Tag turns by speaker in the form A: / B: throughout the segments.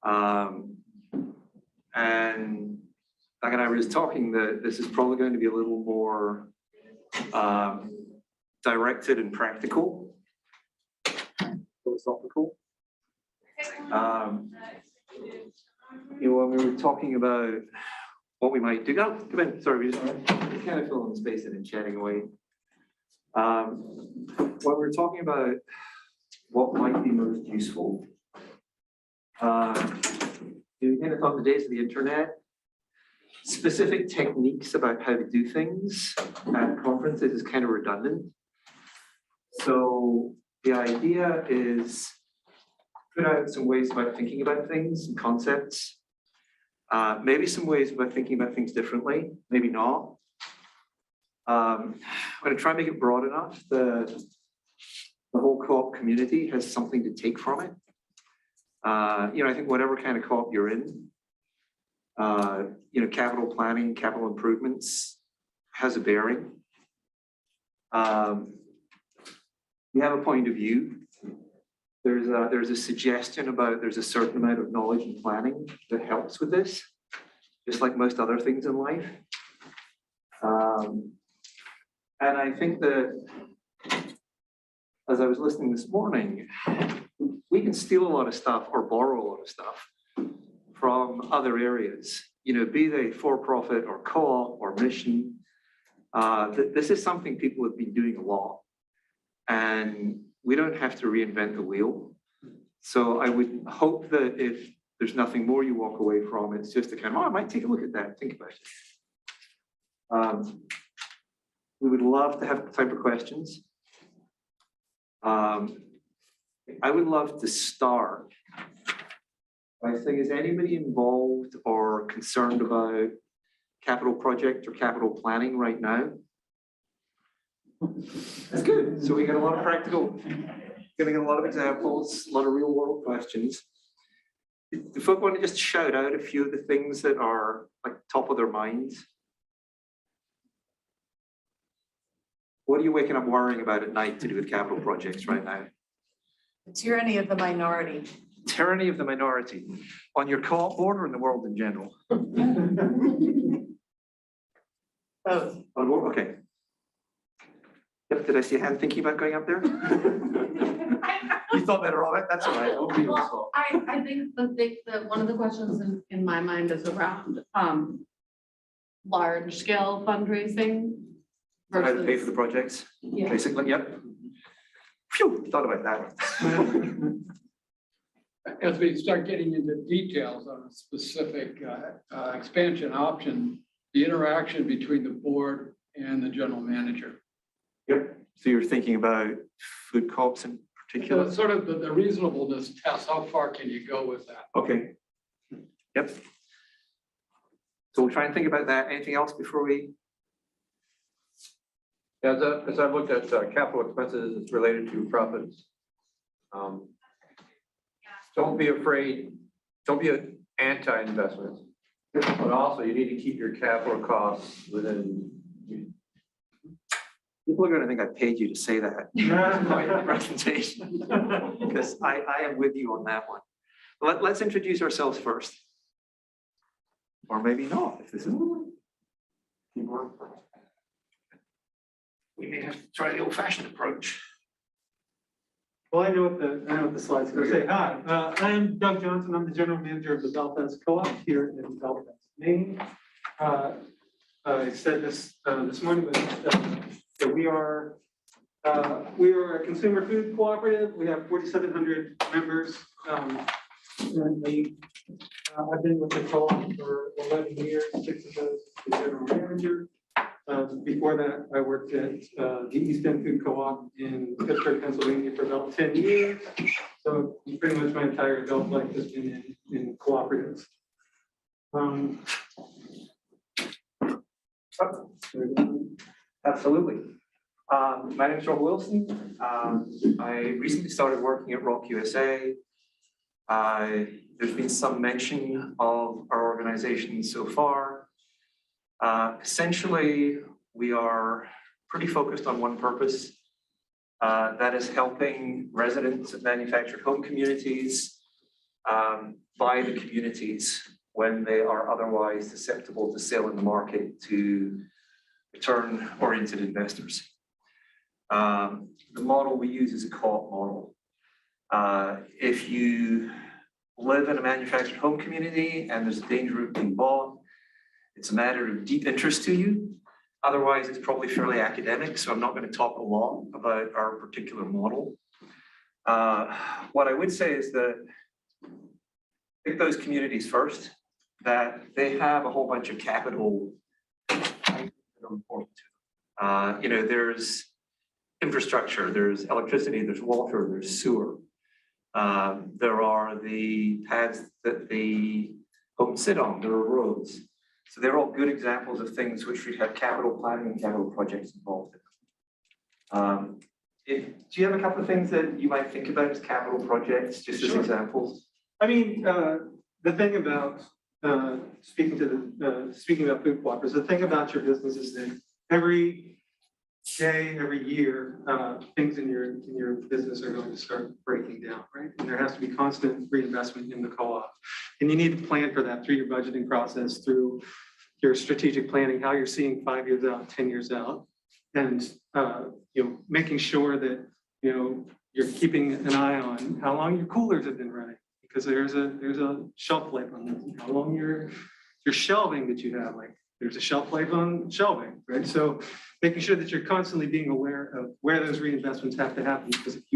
A: And like I was talking that this is probably going to be a little more directed and practical, philosophical. When we were talking about what we might do. Oh, come in. Sorry, we just kind of filling space and chatting away. When we were talking about what might be most useful, you kind of thought the days of the internet, specific techniques about how to do things at conferences is kind of redundant. So the idea is put out some ways about thinking about things and concepts. Maybe some ways about thinking about things differently, maybe not. I'm going to try and make it broad enough that the whole co-op community has something to take from it. I think whatever kind of co-op you're in, capital planning, capital improvements has a bearing. We have a point of view. There's a suggestion about there's a certain amount of knowledge and planning that helps with this, just like most other things in life. And I think that as I was listening this morning, we can steal a lot of stuff or borrow a lot of stuff from other areas, be they for-profit or co-op or mission. This is something people have been doing a lot, and we don't have to reinvent the wheel. So I would hope that if there's nothing more you walk away from, it's just a kind of, I might take a look at that, think about it. We would love to have time for questions. I would love to start by saying, is anybody involved or concerned about capital project or capital planning right now? That's good. So we got a lot of practical, getting a lot of examples, a lot of real world questions. Do folk want to just shout out a few of the things that are like top of their minds? What are you waking up worrying about at night to do with capital projects right now?
B: The tyranny of the minority.
A: Tyranny of the minority. On your co-op board or in the world in general?
B: Both.
A: Okay. Yep, did I see a hand thinking about going up there? You thought better of it? That's all right.
C: Well, I think that one of the questions in my mind is around large scale fundraising
A: How
C: versus
A: to pay for the projects,
C: yeah.
A: basically, yep. Phew, thought about that.
D: As we start getting into details on a specific expansion option, the interaction between the board and the general manager.
A: Yep. So you're thinking about food co-ops in particular?
D: So sort of the reasonableness test, how far can you go with that?
A: Okay. Yep. So we'll try and think about that. Anything else before we?
E: As I've looked at capital expenses, it's related to profits. Don't be afraid, don't be an anti-investment, but also you need to keep your capital costs within.
A: People are going to think I paid you to say that in my presentation, because I am with you on that one. Let's introduce ourselves first. Or maybe not, if this is we may have to try the old-fashioned approach.
F: Well, I know what the slide's going to say. Hi, I'm Doug Johnson. I'm the general manager of the Belfast Co-op here in Belfast, Maine. I said this morning that we are a consumer food cooperative. We have 4,700 members. Currently, I've been with the co-op for 11 years. 6 of those as the general manager. Before that, I worked at the East End Food Co-op in Pittsburgh, Pennsylvania for about 10 years. So pretty much my entire adult life has been in cooperatives.
A: Absolutely. My name is Rob Wilson. I recently started working at Rock USA. There's been some mention of our organization so far. Essentially, we are pretty focused on one purpose. That is helping residents of manufactured home communities by the communities when they are otherwise susceptible to sale in the market to return-oriented investors. The model we use is a co-op model. If you live in a manufactured home community and there's a danger of being bought, it's a matter of deep interest to you. Otherwise, it's probably fairly academic, so I'm not going to talk a lot about our particular model. What I would say is that pick those communities first, that they have a whole bunch of capital that are important to them. You know, there's infrastructure, there's electricity, there's water, there's sewer. There are the paths that the homes sit on, there are roads. So they're all good examples of things which we have capital planning and capital projects involved in. Do you have a couple of things that you might think about as capital projects, just as examples?
F: I mean, the thing about speaking about food cooperatives, the thing about your business is that every day, every year, things in your business are going to start breaking down, right? And there has to be constant reinvestment in the co-op. And you need to plan for that through your budgeting process, through your strategic planning, how you're seeing 5 years out, 10 years out, and you know, making sure that you know you're keeping an eye on how long your coolers have been running, because there's a shelf life on them. How long your shelving that you have, like there's a shelf life on shelving, right? So making sure that you're constantly being aware of where those reinvestments have to happen, because if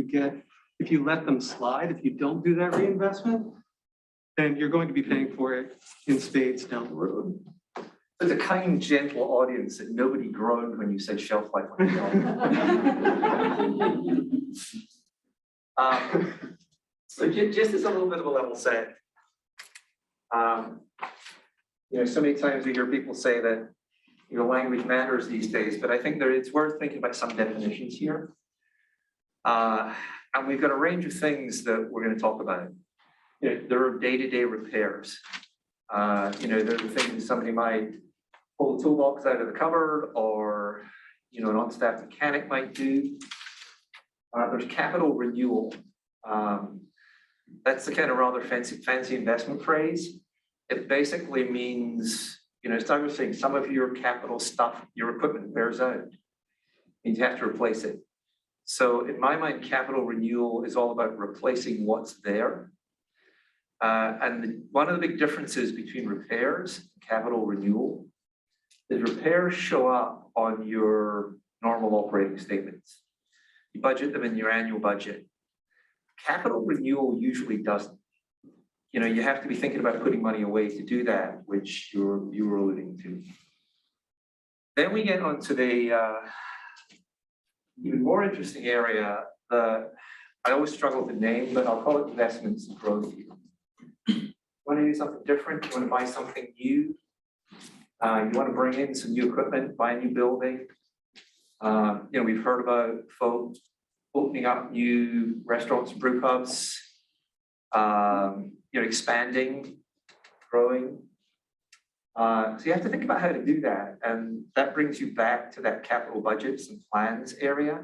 F: you let them slide, if you don't do that reinvestment, then you're going to be paying for it in spades down the road.
A: There's a kind, gentle audience that nobody groaned when you said shelf life on shelf. So just as a little bit of a level set, you know, so many times we hear people say that, you know, language matters these days, but I think it's worth thinking about some definitions here. And we've got a range of things that we're going to talk about. You know, there are day-to-day repairs. You know, there are things somebody might pull the toolbox out of the cupboard, or, you know, an on-staff mechanic might do. There's capital renewal. That's the kind of rather fancy investment phrase. It basically means, you know, as Doug was saying, some of your capital stuff, your equipment wears out, and you have to replace it. So in my mind, capital renewal is all about replacing what's there. And one of the big differences between repairs and capital renewal is repairs show up on your normal operating statements. You budget them in your annual budget. Capital renewal usually doesn't. You know, you have to be thinking about putting money away to do that, which you were alluding to. Then we get onto the even more interesting area that I always struggle to name, but I'll call it investments and growth here. You want to do something different? You want to buy something new? You want to bring in some new equipment, buy a new building? You know, we've heard about folks opening up new restaurants and brew pubs. You know, expanding, growing. So you have to think about how to do that. And that brings you back to that capital budgets and plans area,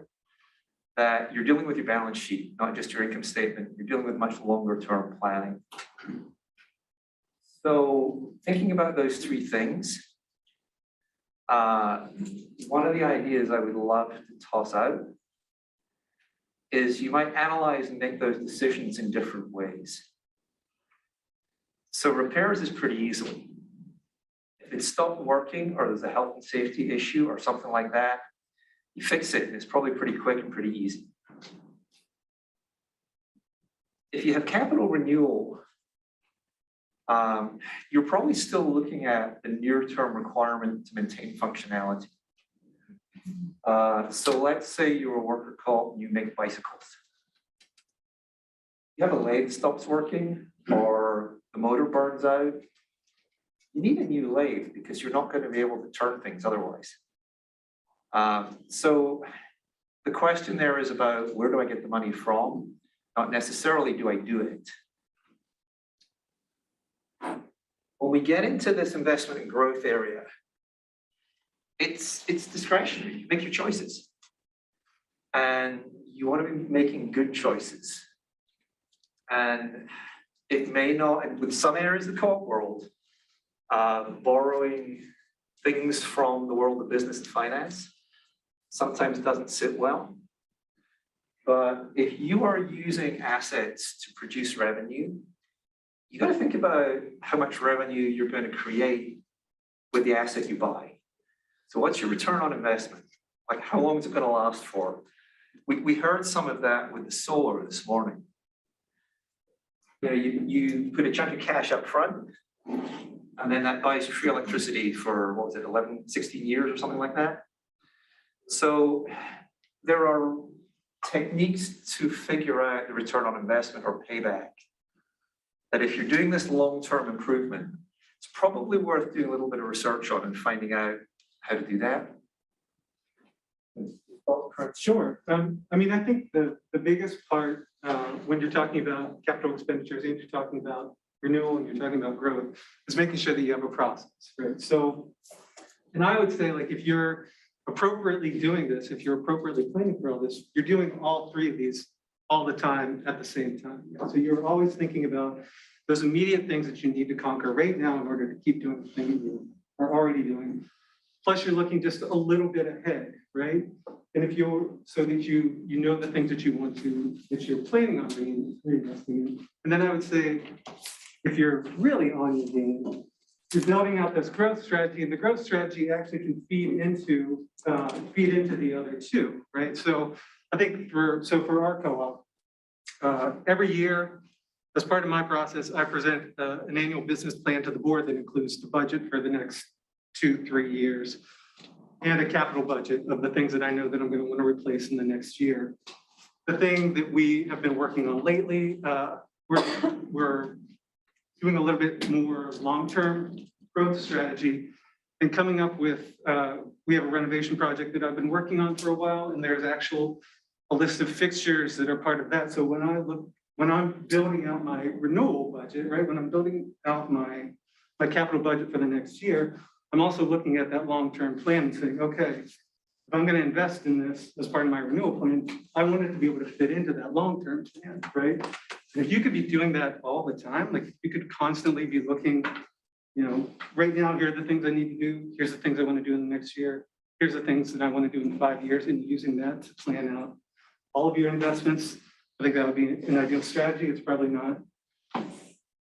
A: that you're dealing with your balance sheet, not just your income statement. You're dealing with much longer term planning. So thinking about those three things, one of the ideas I would love to toss out is you might analyze and make those decisions in different ways. So repairs is pretty easy. If it stopped working, or there's a health and safety issue or something like that, you fix it, and it's probably pretty quick and pretty easy. If you have capital renewal, you're probably still looking at the near-term requirement to maintain functionality. So let's say you're a worker co-op and you make bicycles. You have a lathe stops working, or the motor burns out. You need a new lathe because you're not going to be able to turn things otherwise. So the question there is about, where do I get the money from? Not necessarily do I do it. When we get into this investment and growth area, it's discretionary. You make your choices. And you want to be making good choices. And it may not, and with some areas of the co-op world, borrowing things from the world of business and finance sometimes doesn't sit well. But if you are using assets to produce revenue, you got to think about how much revenue you're going to create with the asset you buy. So what's your return on investment? Like, how long is it going to last for? We heard some of that with the solar this morning. You know, you put a chunk of cash up front, and then that buys you free electricity for, what was it, 11, 16 years or something like that. So there are techniques to figure out the return on investment or payback, that if you're doing this long-term improvement, it's probably worth doing a little bit of research on and finding out how to do that.
F: Sure. I mean, I think the biggest part when you're talking about capital expenditures and you're talking about renewal and you're talking about growth is making sure that you have a process, right? So, and I would say, like, if you're appropriately doing this, if you're appropriately planning for all this, you're doing all three of these all the time at the same time. So you're always thinking about those immediate things that you need to conquer right now in order to keep doing the thing you are already doing. Plus, you're looking just a little bit ahead, right? And if you're, so that you know the things that you want to, that you're planning on reinvesting in. And then I would say, if you're really on your game, you're building out this growth strategy, and the growth strategy actually can feed into the other two, right? So I think for our co-op, every year, as part of my process, I present an annual business plan to the board that includes the budget for the next 2-3 years and a capital budget of the things that I know that I'm going to want to replace in the next year. The thing that we have been working on lately, we're doing a little bit more long-term growth strategy and coming up with, we have a renovation project that I've been working on for a while, and there's a list of fixtures that are part of that. So when I'm building out my renewal budget, right, when I'm building out my capital budget for the next year, I'm also looking at that long-term plan and saying, okay, if I'm going to invest in this as part of my renewal plan, I want it to be able to fit into that long-term plan, right? And if you could be doing that all the time, like you could constantly be looking, you know, right now, here are the things I need to do. Here's the things I want to do in the next year. Here's the things that I want to do in 5 years, and using that to plan out all of your investments. I think that would be an ideal strategy. It's probably not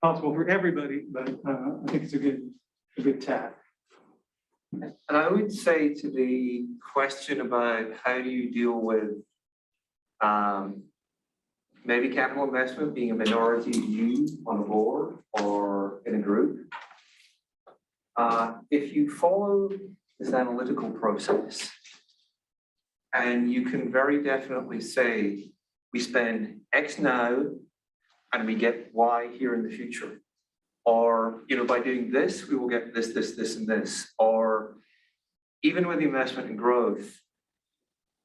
F: possible for everybody, but I think it's a good tack.
A: And I would say to the question about how do you deal with maybe capital investment being a minority view on a board or in a group, if you follow this analytical process, and you can very definitely say, we spend X now and we get Y here in the future. Or, you know, by doing this, we will get this, this, this, and this. Or even with the investment in growth,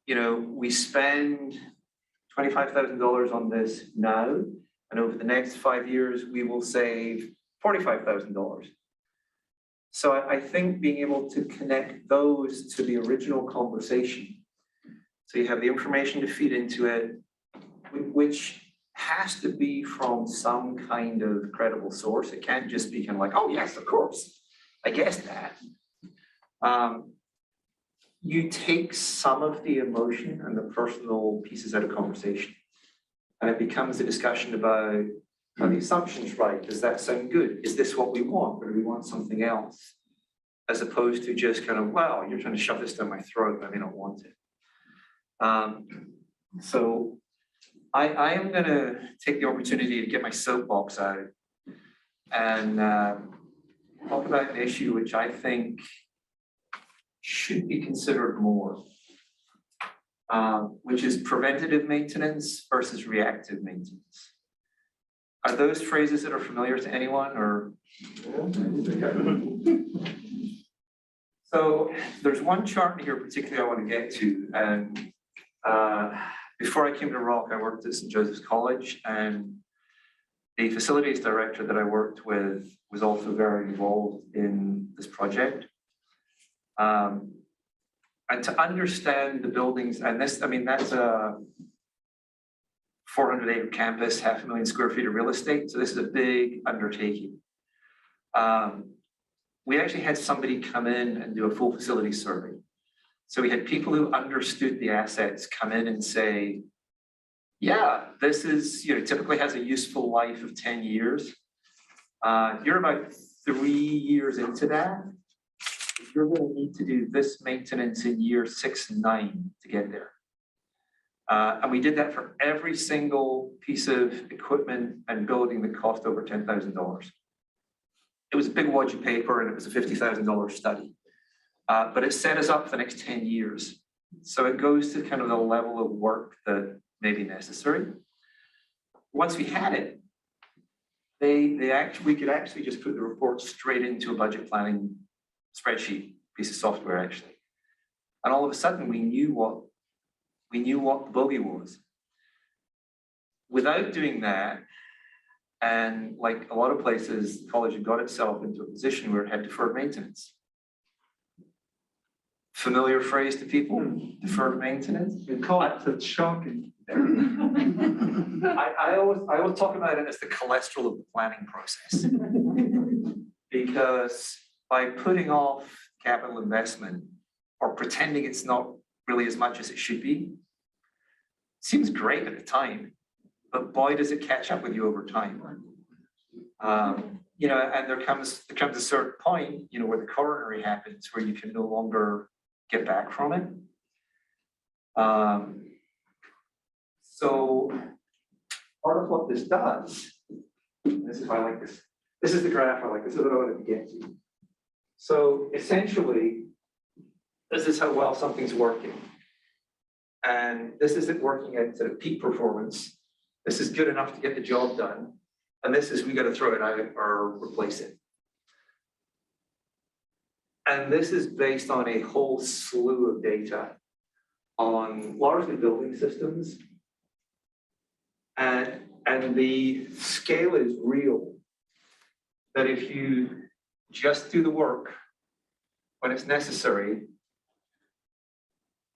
A: you know, we spend $25,000 on this now, and over the next 5 years, we will save $45,000. So I think being able to connect those to the original conversation, so you have the information to feed into it, which has to be from some kind of credible source. It can't just be kind of like, oh yes, of course, I guess that. You take some of the emotion and the personal pieces out of conversation, and it becomes a discussion about, are the assumptions right? Does that sound good? Is this what we want, or do we want something else? As opposed to just kind of, wow, you're trying to shove this down my throat, I may not want it. So I am going to take the opportunity to get my soapbox out and talk about an issue which I think should be considered more, which is preventative maintenance versus reactive maintenance. Are those phrases that are familiar to anyone, or? So there's one chart here particularly I want to get to, and before I came to Rock, I worked at St. Joseph's College, and the facilities director that I worked with was also very involved in this project. And to understand the buildings, and this, I mean, that's 400-acre campus, 500,000 square feet of real estate. So this is a big undertaking. We actually had somebody come in and do a full facility survey. So we had people who understood the assets come in and say, yeah, this is, typically has a useful life of 10 years. You're about 3 years into that. You're going to need to do this maintenance in year 6 and 9 to get there. And we did that for every single piece of equipment and building that cost over $10,000. It was a big wad of paper and it was a $50,000 study. But it set us up for the next 10 years. So it goes to kind of the level of work that may be necessary. Once we had it, we could actually just put the report straight into a budget planning spreadsheet, piece of software actually. And all of a sudden we knew what the bogey was. Without doing that, and like a lot of places, the college had got itself into a position where it had deferred maintenance. Familiar phrase to people, deferred maintenance?
F: They call it, it's shocking.
A: I always talk about it as the cholesterol of the planning process. Because by putting off capital investment or pretending it's not really as much as it should be, seems great at the time, but boy, does it catch up with you over time. And there comes a certain point, where the coronary happens, where you can no longer get back from it. So part of what this does, this is why I like this. This is the graph I like. This is what I wanted to get to. So essentially, this is how well something's working. And this is it working at sort of peak performance. This is good enough to get the job done. And this is, we got to throw it out or replace it. And this is based on a whole slew of data on largely building systems. And the scale is real. That if you just do the work when it's necessary,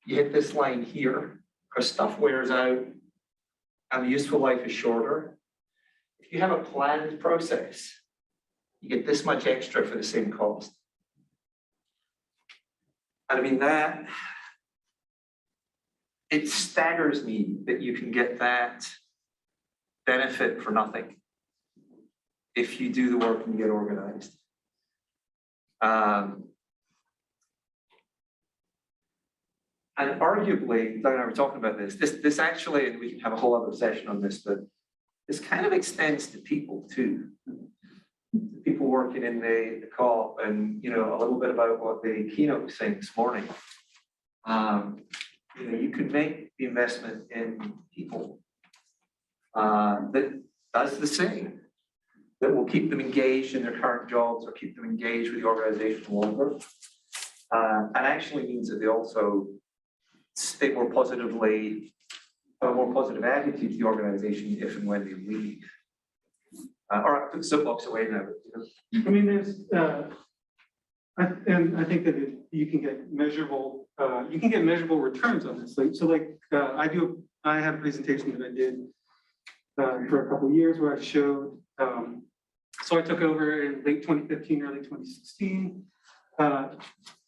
A: you hit this line here, because stuff wears out and the useful life is shorter. If you have a planned process, you get this much extra for the same cost. And I mean it staggers me that you can get that benefit for nothing if you do the work and get organized. And arguably, Doug and I were talking about this actually, and we can have a whole other session on this, but this kind of extends to people too. People working in the co-op, and a little bit about what the keynote was saying this morning. You can make the investment in people that does the same, that will keep them engaged in their current jobs or keep them engaged with the organization longer, and actually means that they also stay more positively, have a more positive attitude to the organization if and when they leave. Or I put soapbox away now.
F: I mean, there's, and I think that you can get measurable returns on this. I have a presentation that I did for a couple of years where I showed. So I took over in late 2015, early 2016.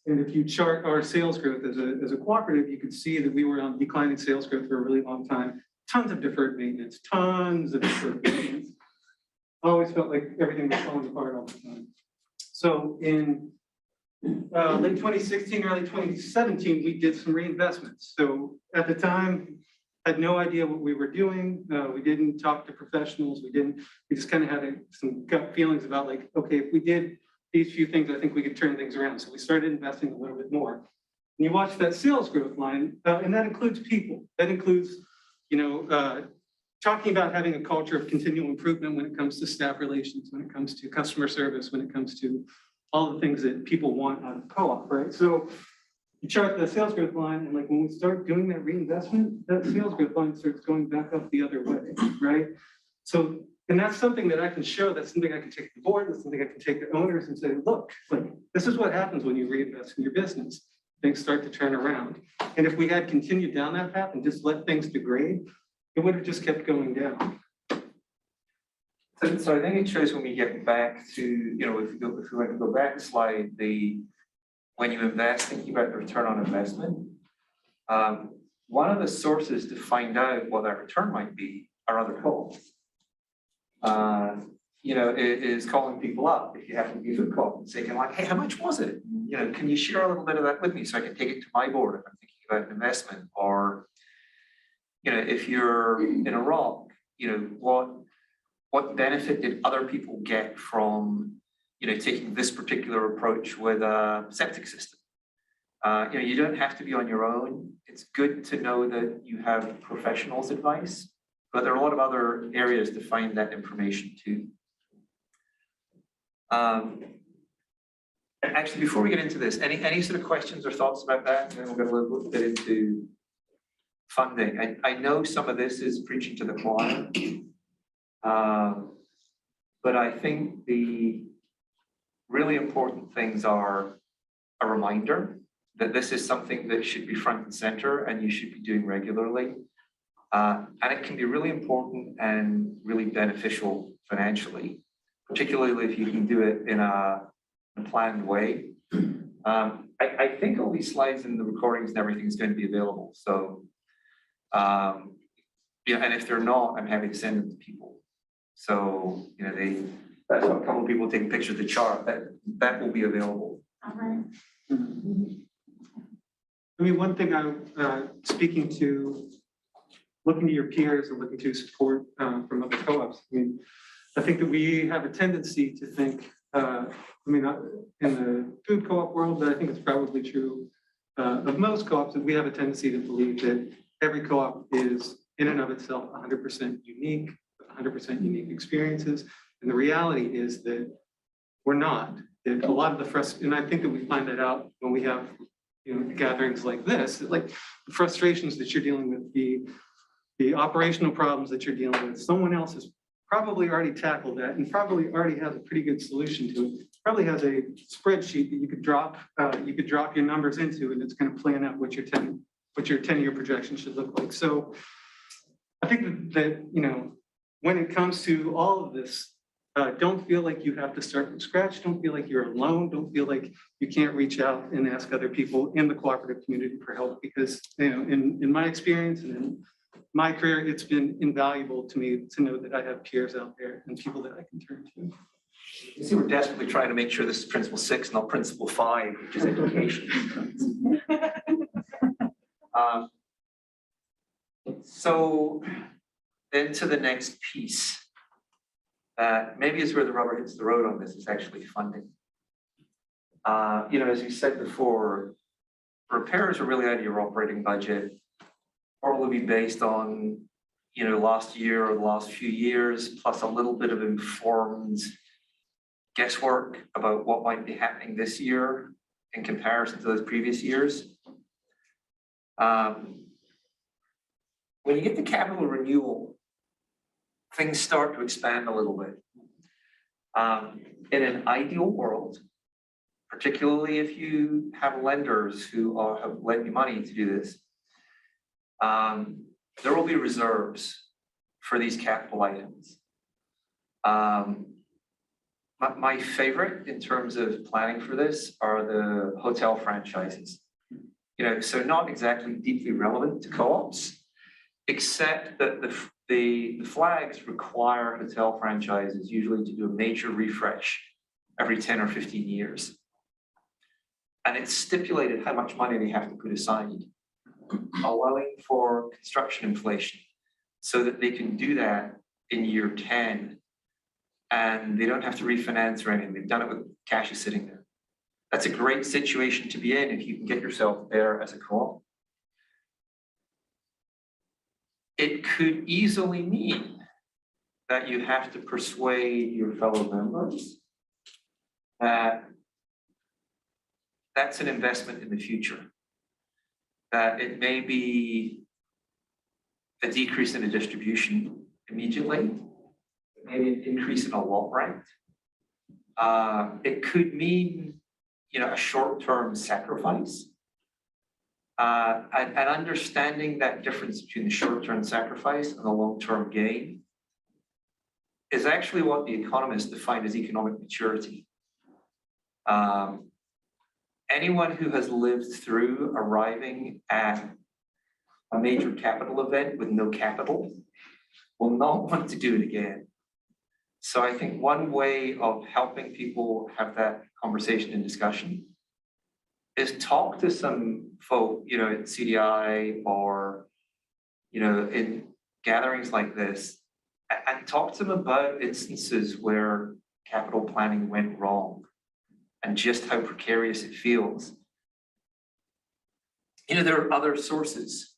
F: And if you chart our sales growth as a cooperative, you could see that we were on declining sales growth for a really long time. Tons of deferred maintenance, tons of deferred maintenance. I always felt like everything was falling apart all the time. So in late 2016, early 2017, we did some reinvestments. So at the time, had no idea what we were doing. We didn't talk to professionals. We just kind of had some gut feelings about like, okay, if we did these few things, I think we could turn things around. So we started investing a little bit more. And you watch that sales growth line, and that includes people. That includes, talking about having a culture of continual improvement when it comes to staff relations, when it comes to customer service, when it comes to all the things that people want out of co-op, right? So you chart the sales growth line, and like when we start doing that reinvestment, that sales growth line starts going back up the other way, right? So, and that's something that I can show, that's something I can take to the board, that's something I can take to owners and say, look, like this is what happens when you reinvest in your business. Things start to turn around. And if we had continued down that path and just let things degrade, it would have just kept going down.
A: So I think it shows when we get back to, if we want to go back a slide, when you invest, thinking about the return on investment, one of the sources to find out what that return might be are other calls. Is calling people up if you happen to be a food co-op and saying like, hey, how much was it? Can you share a little bit of that with me so I can take it to my board if I'm thinking about an investment? Or, if you're in Iraq, what benefit did other people get from, taking this particular approach with a septic system? You don't have to be on your own. It's good to know that you have professionals' advice, but there are a lot of other areas to find that information too. Actually, before we get into this, any sort of questions or thoughts about that? And then we'll get a little bit into funding. I know some of this is preaching to the choir, but I think the really important things are a reminder that this is something that should be front and center and you should be doing regularly. And it can be really important and really beneficial financially, particularly if you can do it in a planned way. I think all these slides and the recordings and everything is going to be available. So, and if they're not, I'm happy to send them to people. So, that's what a couple of people taking pictures of the chart, that will be available.
C: All right.
F: I mean, one thing I'm speaking to, looking to your peers and looking to support from other co-ops. I mean, I think that we have a tendency to think, in the food co-op world, but I think it's probably true of most co-ops, that we have a tendency to believe that every co-op is in and of itself 100% unique, 100% unique experiences. And the reality is that we're not. That a lot of the and I think that we find that out when we have gatherings like this, like the frustrations that you're dealing with, the operational problems that you're dealing with, someone else has probably already tackled that and probably already has a pretty good solution to it. Probably has a spreadsheet that you could drop your numbers into, and it's going to plan out what your 10-year projection should look like. So I think that when it comes to all of this, don't feel like you have to start from scratch. Don't feel like you're alone. Don't feel like you can't reach out and ask other people in the cooperative community for help, because in my experience and in my career, it's been invaluable to me to know that I have peers out there and people that I can turn to.
A: You see, we're desperately trying to make sure this is principle 6, not principle 5, which is education. So then to the next piece. Maybe is where the rubber hits the road on this, is actually funding. As you said before, repairs are really out of your operating budget, or will be based on, last year or the last few years, plus a little bit of informed guesswork about what might be happening this year in comparison to those previous years. When you get to capital renewal, things start to expand a little bit. In an ideal world, particularly if you have lenders who have lent you money to do this, there will be reserves for these capital items. My favorite in terms of planning for this are the hotel franchises. So not exactly deeply relevant to co-ops, except that the flags require hotel franchises usually to do a major refresh every 10 or 15 years. And it's stipulated how much money they have to put aside, allowing for construction inflation so that they can do that in year 10 and they don't have to refinance or anything. They've done it with cash is sitting there. That's a great situation to be in if you can get yourself there as a co-op. It could easily mean that you have to persuade your fellow members that that's an investment in the future, that it may be a decrease in a distribution immediately, maybe an increase in a lot rent. It could mean, a short-term sacrifice And understanding that difference between the short-term sacrifice and the long-term gain is actually what the economists define as economic maturity. Anyone who has lived through arriving at a major capital event with no capital will not want to do it again. So I think one way of helping people have that conversation and discussion is talk to some folk, you know, at CDI or, you know, in gatherings like this, and talk to them about instances where capital planning went wrong and just how precarious it feels. You know, there are other sources.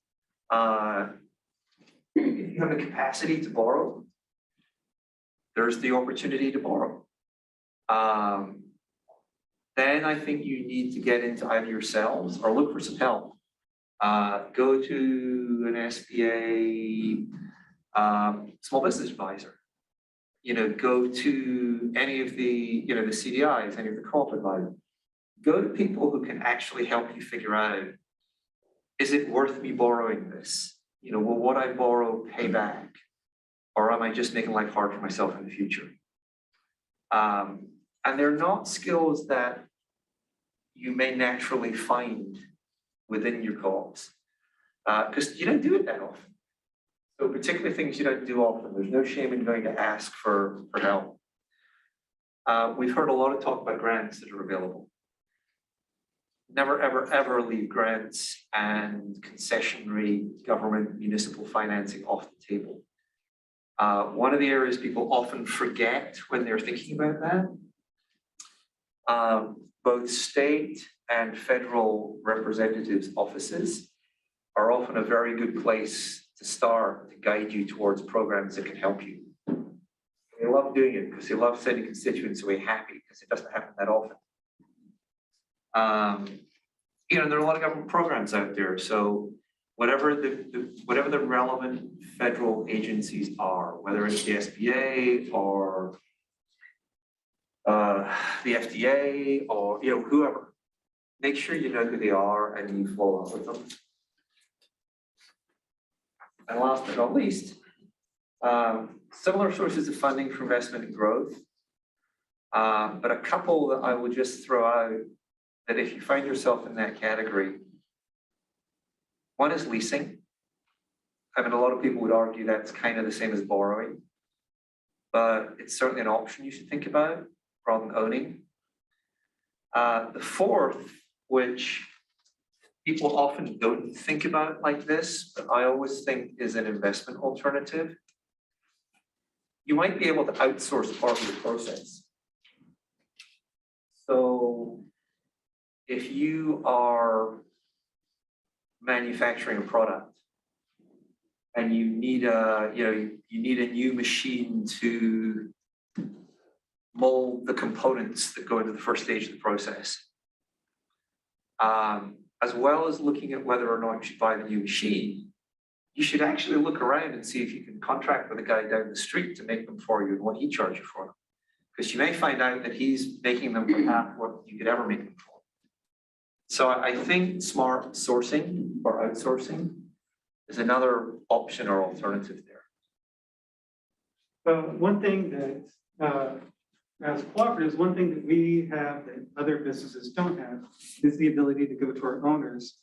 A: If you have the capacity to borrow, there's the opportunity to borrow. Then I think you need to get into either yourselves or look for some help. Go to an SBA small business advisor. You know, go to any of the, you know, the CDIs, any of the co-op advisors. Go to people who can actually help you figure out, is it worth me borrowing this? You know, will what I borrow pay back? Or am I just making life hard for myself in the future? And they're not skills that you may naturally find within your co-ops, because you don't do it that often. So particularly things you don't do often, there's no shame in going to ask for help. We've heard a lot of talk about grants that are available. Never, ever, ever leave grants and concessionary government municipal financing off the table. One of the areas people often forget when they're thinking about that, both state and federal representatives' offices are often a very good place to start to guide you towards programs that can help you. They love doing it because they love sending constituents away happy because it doesn't happen that often. You know, there are a lot of government programs out there. So whatever the relevant federal agencies are, whether it's the SBA or the FDA or, you know, whoever, make sure you know who they are and you follow up with them. And last but not least, similar sources of funding for investment and growth. But a couple that I will just throw out that if you find yourself in that category, one is leasing. I mean, a lot of people would argue that's kind of the same as borrowing, but it's certainly an option you should think about rather than owning. The fourth, which people often don't think about like this, but I always think is an investment alternative. You might be able to outsource part of the process. So if you are manufacturing a product and you need a new machine to mold the components that go into the first stage of the process, as well as looking at whether or not you should buy the new machine, you should actually look around and see if you can contract with a guy down the street to make them for you and what he charges you for them. Because you may find out that he's making them for half what you could ever make them for. So I think smart sourcing or outsourcing is another option or alternative there.
F: One thing that, as cooperatives, one thing that we have that other businesses don't have is the ability to go to our owners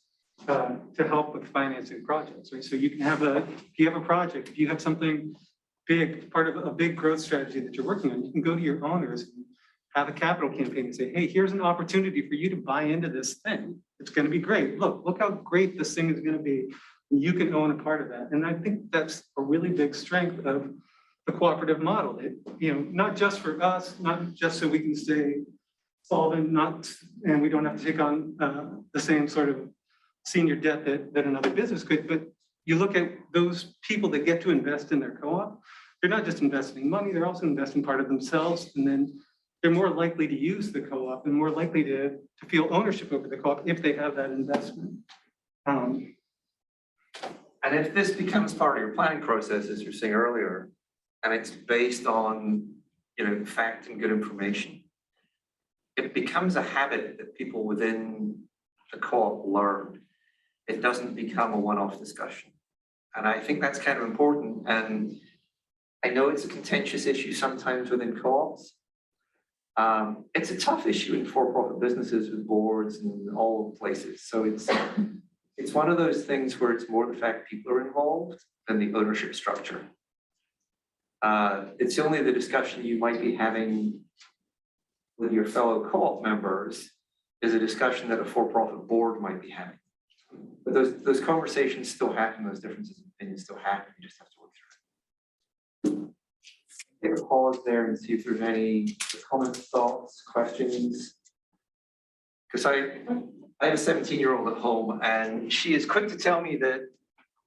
F: to help with financing projects, right? So you can have if you have a project, if you have something big, part of a big growth strategy that you're working on, you can go to your owners and have a capital campaign and say, hey, here's an opportunity for you to buy into this thing. It's going to be great. Look how great this thing is going to be. You can own a part of that. And I think that's a really big strength of the cooperative model. Not just for us, not just so we can stay solvent, and we don't have to take on the same sort of senior debt that another business could, but you look at those people that get to invest in their co-op, they're not just investing money, they're also investing part of themselves, and then they're more likely to use the co-op and more likely to feel ownership over the co-op if they have that investment.
A: And if this becomes part of your planning process, as you were saying earlier, and it's based on, fact and good information, it becomes a habit that people within the co-op learn. it doesn't become a one-off discussion. And I think that's kind of important. And I know it's a contentious issue sometimes within co-ops. It's a tough issue in for-profit businesses with boards and all places. So it's one of those things where it's more the fact people are involved than the ownership structure. It's only the discussion you might be having with your fellow co-op members is a discussion that a for-profit board might be having. But those conversations still happen, those differences of opinion still happen, you just have to work through it. Take a pause there and see if there's any comments, thoughts, questions. Because I have a 17-year-old at home and she is quick to tell me that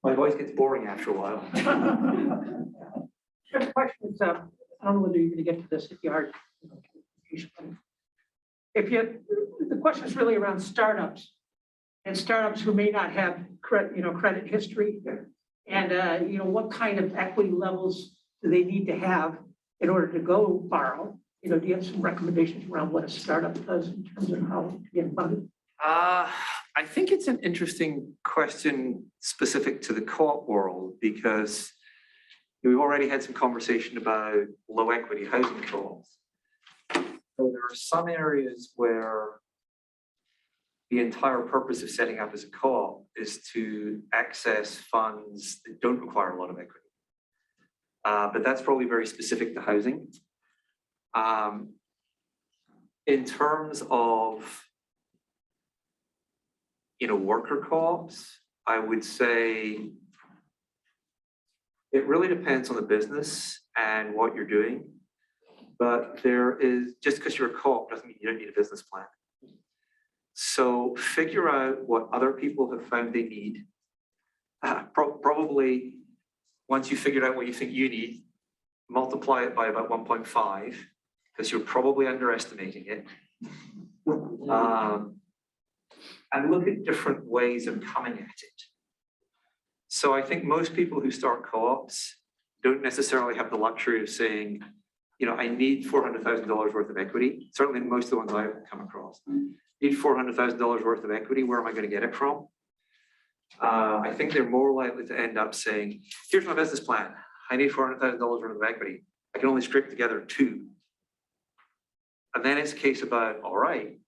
A: my voice gets boring after a while.
G: The question is, I don't know whether you're going to get to this if you are. The question is really around startups and startups who may not have credit history, and what kind of equity levels do they need to have in order to go borrow? Do you have some recommendations around what a startup does in terms of how to get funded?
A: I think it's an interesting question specific to the co-op world because we've already had some conversation about low equity housing co-ops. So there are some areas where the entire purpose of setting up as a co-op is to access funds that don't require a lot of equity. But that's probably very specific to housing. In terms of worker co-ops, I would say it really depends on the business and what you're doing. But there is, just because you're a co-op doesn't mean you don't need a business plan. So figure out what other people have found they need. Probably once you figured out what you think you need, multiply it by about 1.5 because you're probably underestimating it. And look at different ways of coming at it. So I think most people who start co-ops don't necessarily have the luxury of saying, I need $400,000 worth of equity. Certainly most of the ones I've come across. Need $400,000 worth of equity. Where am I going to get it from? I think they're more likely to end up saying, here's my business plan. I need $400,000 worth of equity. I can only scrape together 2. And then it's a case about, all right,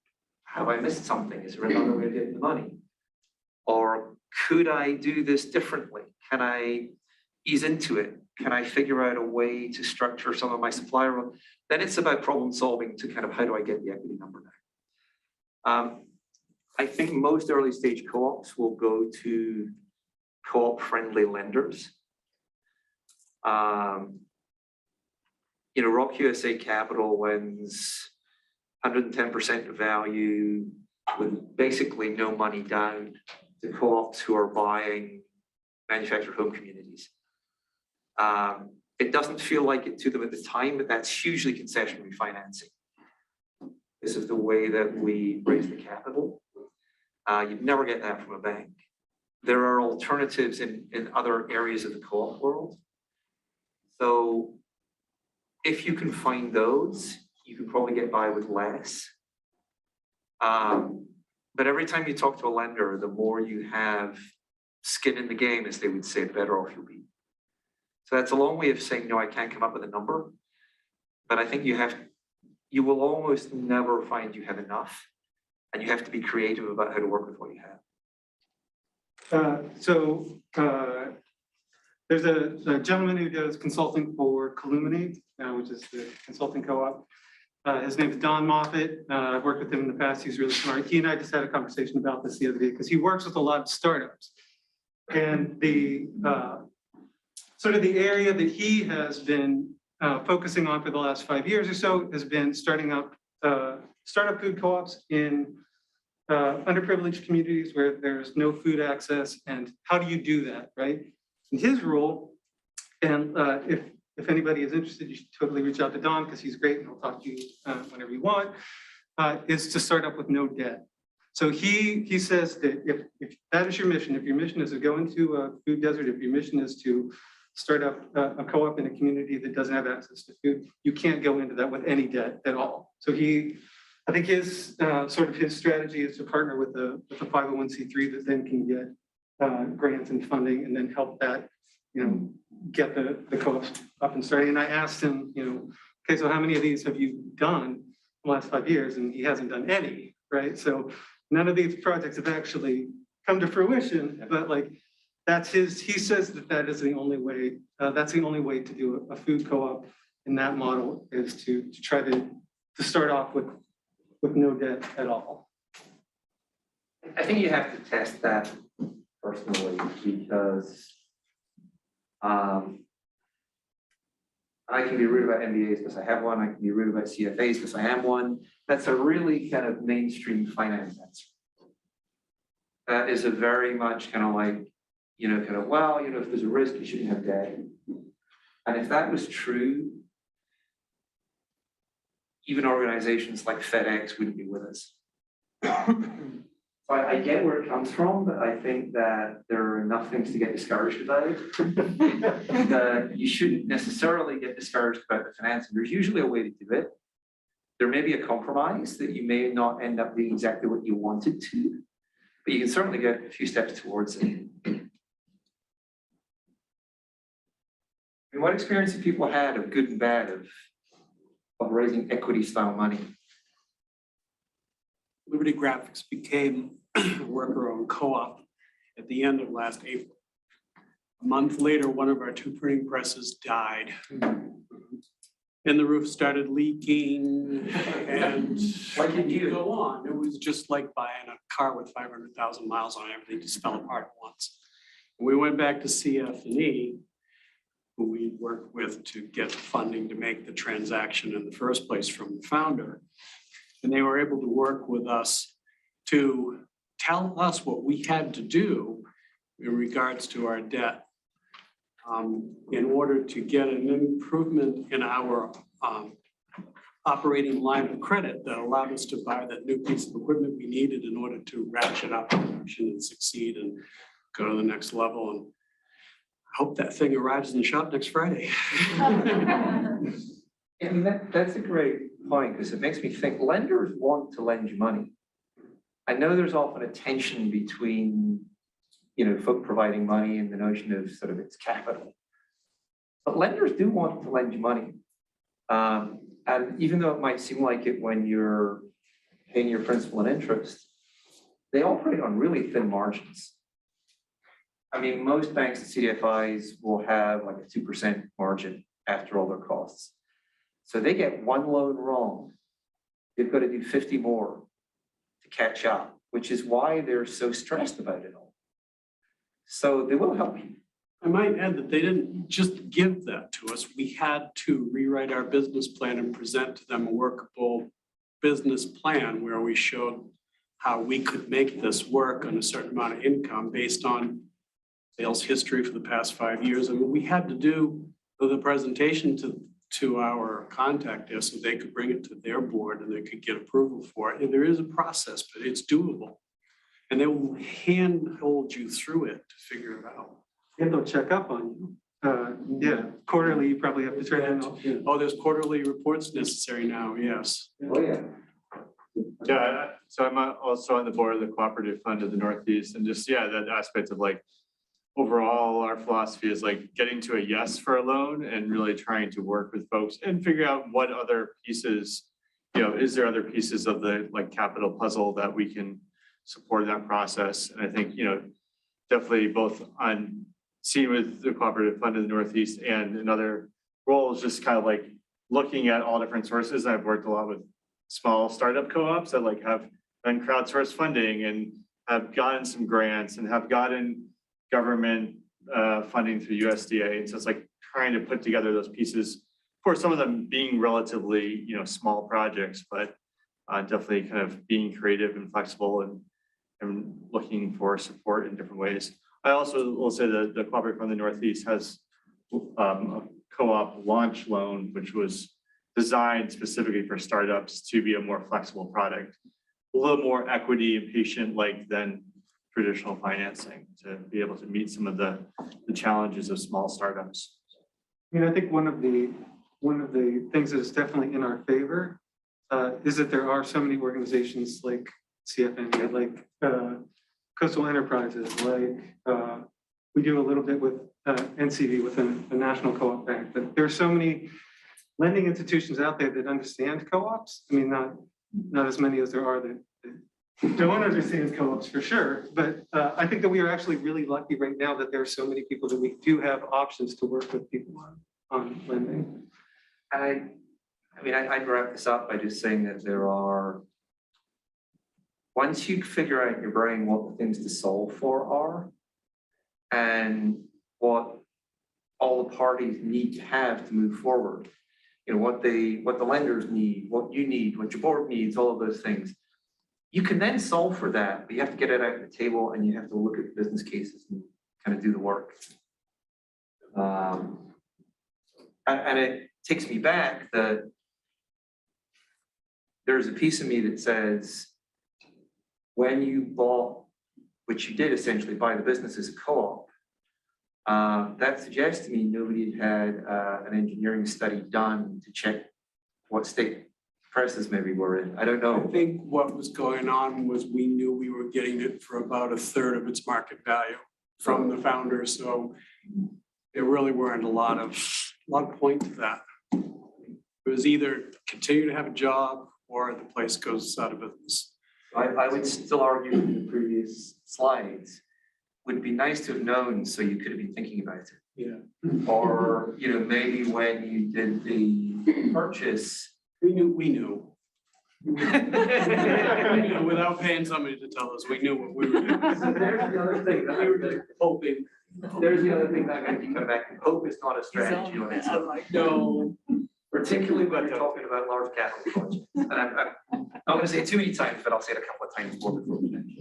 A: have I missed something? Is there another way of getting the money? Or could I do this differently? Can I ease into it? Can I figure out a way to structure some of my supplier? Then it's about problem solving to kind of how do I get the equity number now? I think most early stage co-ops will go to co-op friendly lenders. Rock USA Capital lends 110% value with basically no money down to co-ops who are buying manufactured home communities. It doesn't feel like it to them at the time, but that's hugely concessionary financing. This is the way that we raise the capital. You'd never get that from a bank. There are alternatives in other areas of the co-op world. So if you can find those, you can probably get by with less. But every time you talk to a lender, the more you have skin in the game, as they would say, the better off you'll be. So that's a long way of saying, no, I can't come up with a number. But I think you will almost never find you have enough. And you have to be creative about how to work with what you have.
F: There's a gentleman who does consulting for Columinate, which is the consulting co-op. His name is Don Moffitt. I've worked with him in the past. He's really smart. He and I just had a conversation about this the other day because he works with a lot of startups. And the sort of the area that he has been focusing on for the last 5 years or so has been starting up startup food co-ops in underprivileged communities where there's no food access. And how do you do that, right? And his role, and if anybody is interested, you should totally reach out to Don because he's great and he'll talk to you whenever you want, is to start up with no debt. So he says that if that is your mission, if your mission is to go into a food desert, if your mission is to start up a co-op in a community that doesn't have access to food, you can't go into that with any debt at all. So he I think his, sort of his strategy is to partner with a 501c3 that then can get grants and funding and then help that, get the co-ops up and starting. And I asked him, okay, so how many of these have you done in the last 5 years? And he hasn't done any, right? So none of these projects have actually come to fruition, but like, he says that is the only way, that's the only way to do a food co-op in that model is to try to start off with no debt at all.
E: I think you have to test that personally because I can be rude about MBAs because I have one. I can be rude about CFAs because I am one. That's a really kind of mainstream finance answer. That is a very much kind of like, if there's a risk, you shouldn't have debt. And if that was true, even organizations like FedEx wouldn't be with us. So I get where it comes from, but I think that there are enough things to get discouraged about. That you shouldn't necessarily get discouraged about the financing. There's usually a way to do it. There may be a compromise that you may not end up doing exactly what you wanted to, but you can certainly get a few steps towards it. I mean, what experience have people had of good and bad of raising equity style money?
H: Liberty Graphics became a worker-owned co-op at the end of last April. A month later, one of our 2 printing presses died. And the roof started leaking and
E: Like it did.
H: go on. It was just like buying a car with 500,000 miles on it. Everything just fell apart at once. And we went back to CF&E, who we worked with to get funding to make the transaction in the first place from the founder. And they were able to work with us to tell us what we had to do in regards to our debt in order to get an improvement in our operating line of credit that allowed us to buy that new piece of equipment we needed in order to ratchet up production and succeed and go to the next level. And I hope that thing arrives in the shop next Friday.
E: I mean, that's a great point because it makes me think lenders want to lend you money. I know there's often a tension between, folk providing money and the notion of sort of its capital. But lenders do want to lend you money. And even though it might seem like it when you're paying your principal and interest, they operate on really thin margins. I mean, most banks and CDFIs will have like a 2% margin after all their costs. So they get one loan wrong, they've got to do 50 more to catch up, which is why they're so stressed about it all. So they will help you.
H: I might add that they didn't just give that to us. We had to rewrite our business plan and present to them a workable business plan where we showed how we could make this work on a certain amount of income based on sales history for the past 5 years. And what we had to do with the presentation to our contact there so they could bring it to their board and they could get approval for it. And there is a process, but it's doable. And they will handhold you through it to figure it out.
F: And they'll check up on you. Quarterly, you probably have to turn in.
H: Oh, there's quarterly reports necessary now, yes.
E: Oh, yeah.
I: Yeah, so I'm also on the board of the Cooperative Fund of the Northeast and just, that aspect of like, overall, our philosophy is like getting to a yes for a loan and really trying to work with folks and figure out what other pieces, is there other pieces of the like capital puzzle that we can support that process? And I think, definitely both on seeing with the Cooperative Fund of the Northeast and in other roles, just kind of like looking at all different sources. I've worked a lot with small startup co-ops that like have done crowdsourced funding and have gotten some grants and have gotten government funding through USDA. And so it's like trying to put together those pieces, of course, some of them being relatively, small projects, but definitely kind of being creative and flexible and looking for support in different ways. I also will say that the Cooperative Fund of the Northeast has a co-op launch loan, which was designed specifically for startups to be a more flexible product, a little more equity and patient-like than traditional financing to be able to meet some of the challenges of small startups.
F: I mean, I think one of the things that is definitely in our favor is that there are so many organizations like CFNA, like Coastal Enterprises, like we do a little bit with NCV with a national co-op bank, but there are so many lending institutions out there that understand co-ops. I mean, not as many as there are that don't understand co-ops for sure, but I think that we are actually really lucky right now that there are so many people that we do have options to work with people on lending.
E: And I'd wrap this up by just saying that there are, once you figure out in your brain what the things to solve for are, and what all the parties need to have to move forward, you know, what the lenders need, what you need, what your board needs, all of those things. You can then solve for that, but you have to get it out on the table and you have to look at the business cases and kind of do the work. And it takes me back that there's a piece of me that says, when you bought, which you did essentially buy the business as a co-op, that suggests to me nobody had an engineering study done to check what state prices maybe were in. I don't
H: I
E: know.
H: think what was going on was we knew we were getting it for about 1/3 of its market value from the founders, so there really weren't a lot of point to that. It was either continue to have a job or the place goes out of business.
E: I would still argue in the previous slides, would be nice to have known so you could have been thinking about it.
H: Yeah.
E: Or, you know, maybe when you did the purchase.
H: We knew. Without paying somebody to tell us, we knew what we were doing.
E: So there's the other thing that we were just hoping. There's the other thing that I'm going to keep coming back. Hope is not a strategy on its own.
H: No.
E: Particularly when you're talking about large capital projects. And I'm not going to say it too many times, but I'll say it a couple of times more before we finish.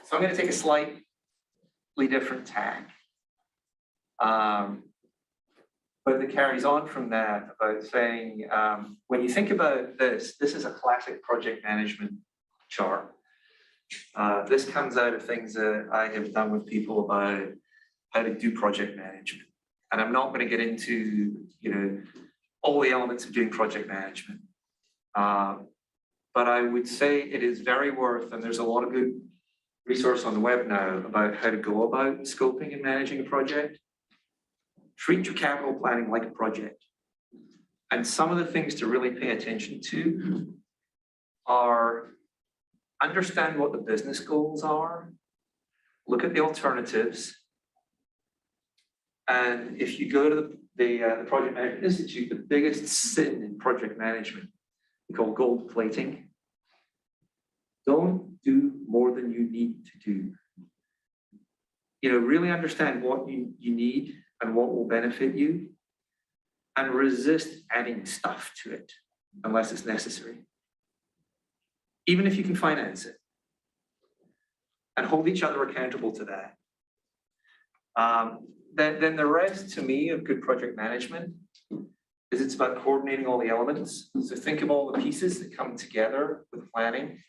E: So I'm going to take a slightly different tack. But that carries on from that about saying, when you think about this is a classic project management chart. This comes out of things that I have done with people about how to do project management. And I'm not going to get into, you know, all the elements of doing project management. But I would say it is very worth, and there's a lot of good resource on the web now about how to go about scoping and managing a project. Treat your capital planning like a project. And some of the things to really pay attention to are understand what the business goals are, look at the alternatives. And if you go to the Project Management Institute, the biggest sin in project management, we call gold plating. Don't do more than you need to do. You know, really understand what you need and what will benefit you, and resist adding stuff to it unless it's necessary. Even if you can finance it. And hold each other accountable to that. Then the rest, to me, of good project management is it's about coordinating all the elements. So think of all the pieces that come together with planning,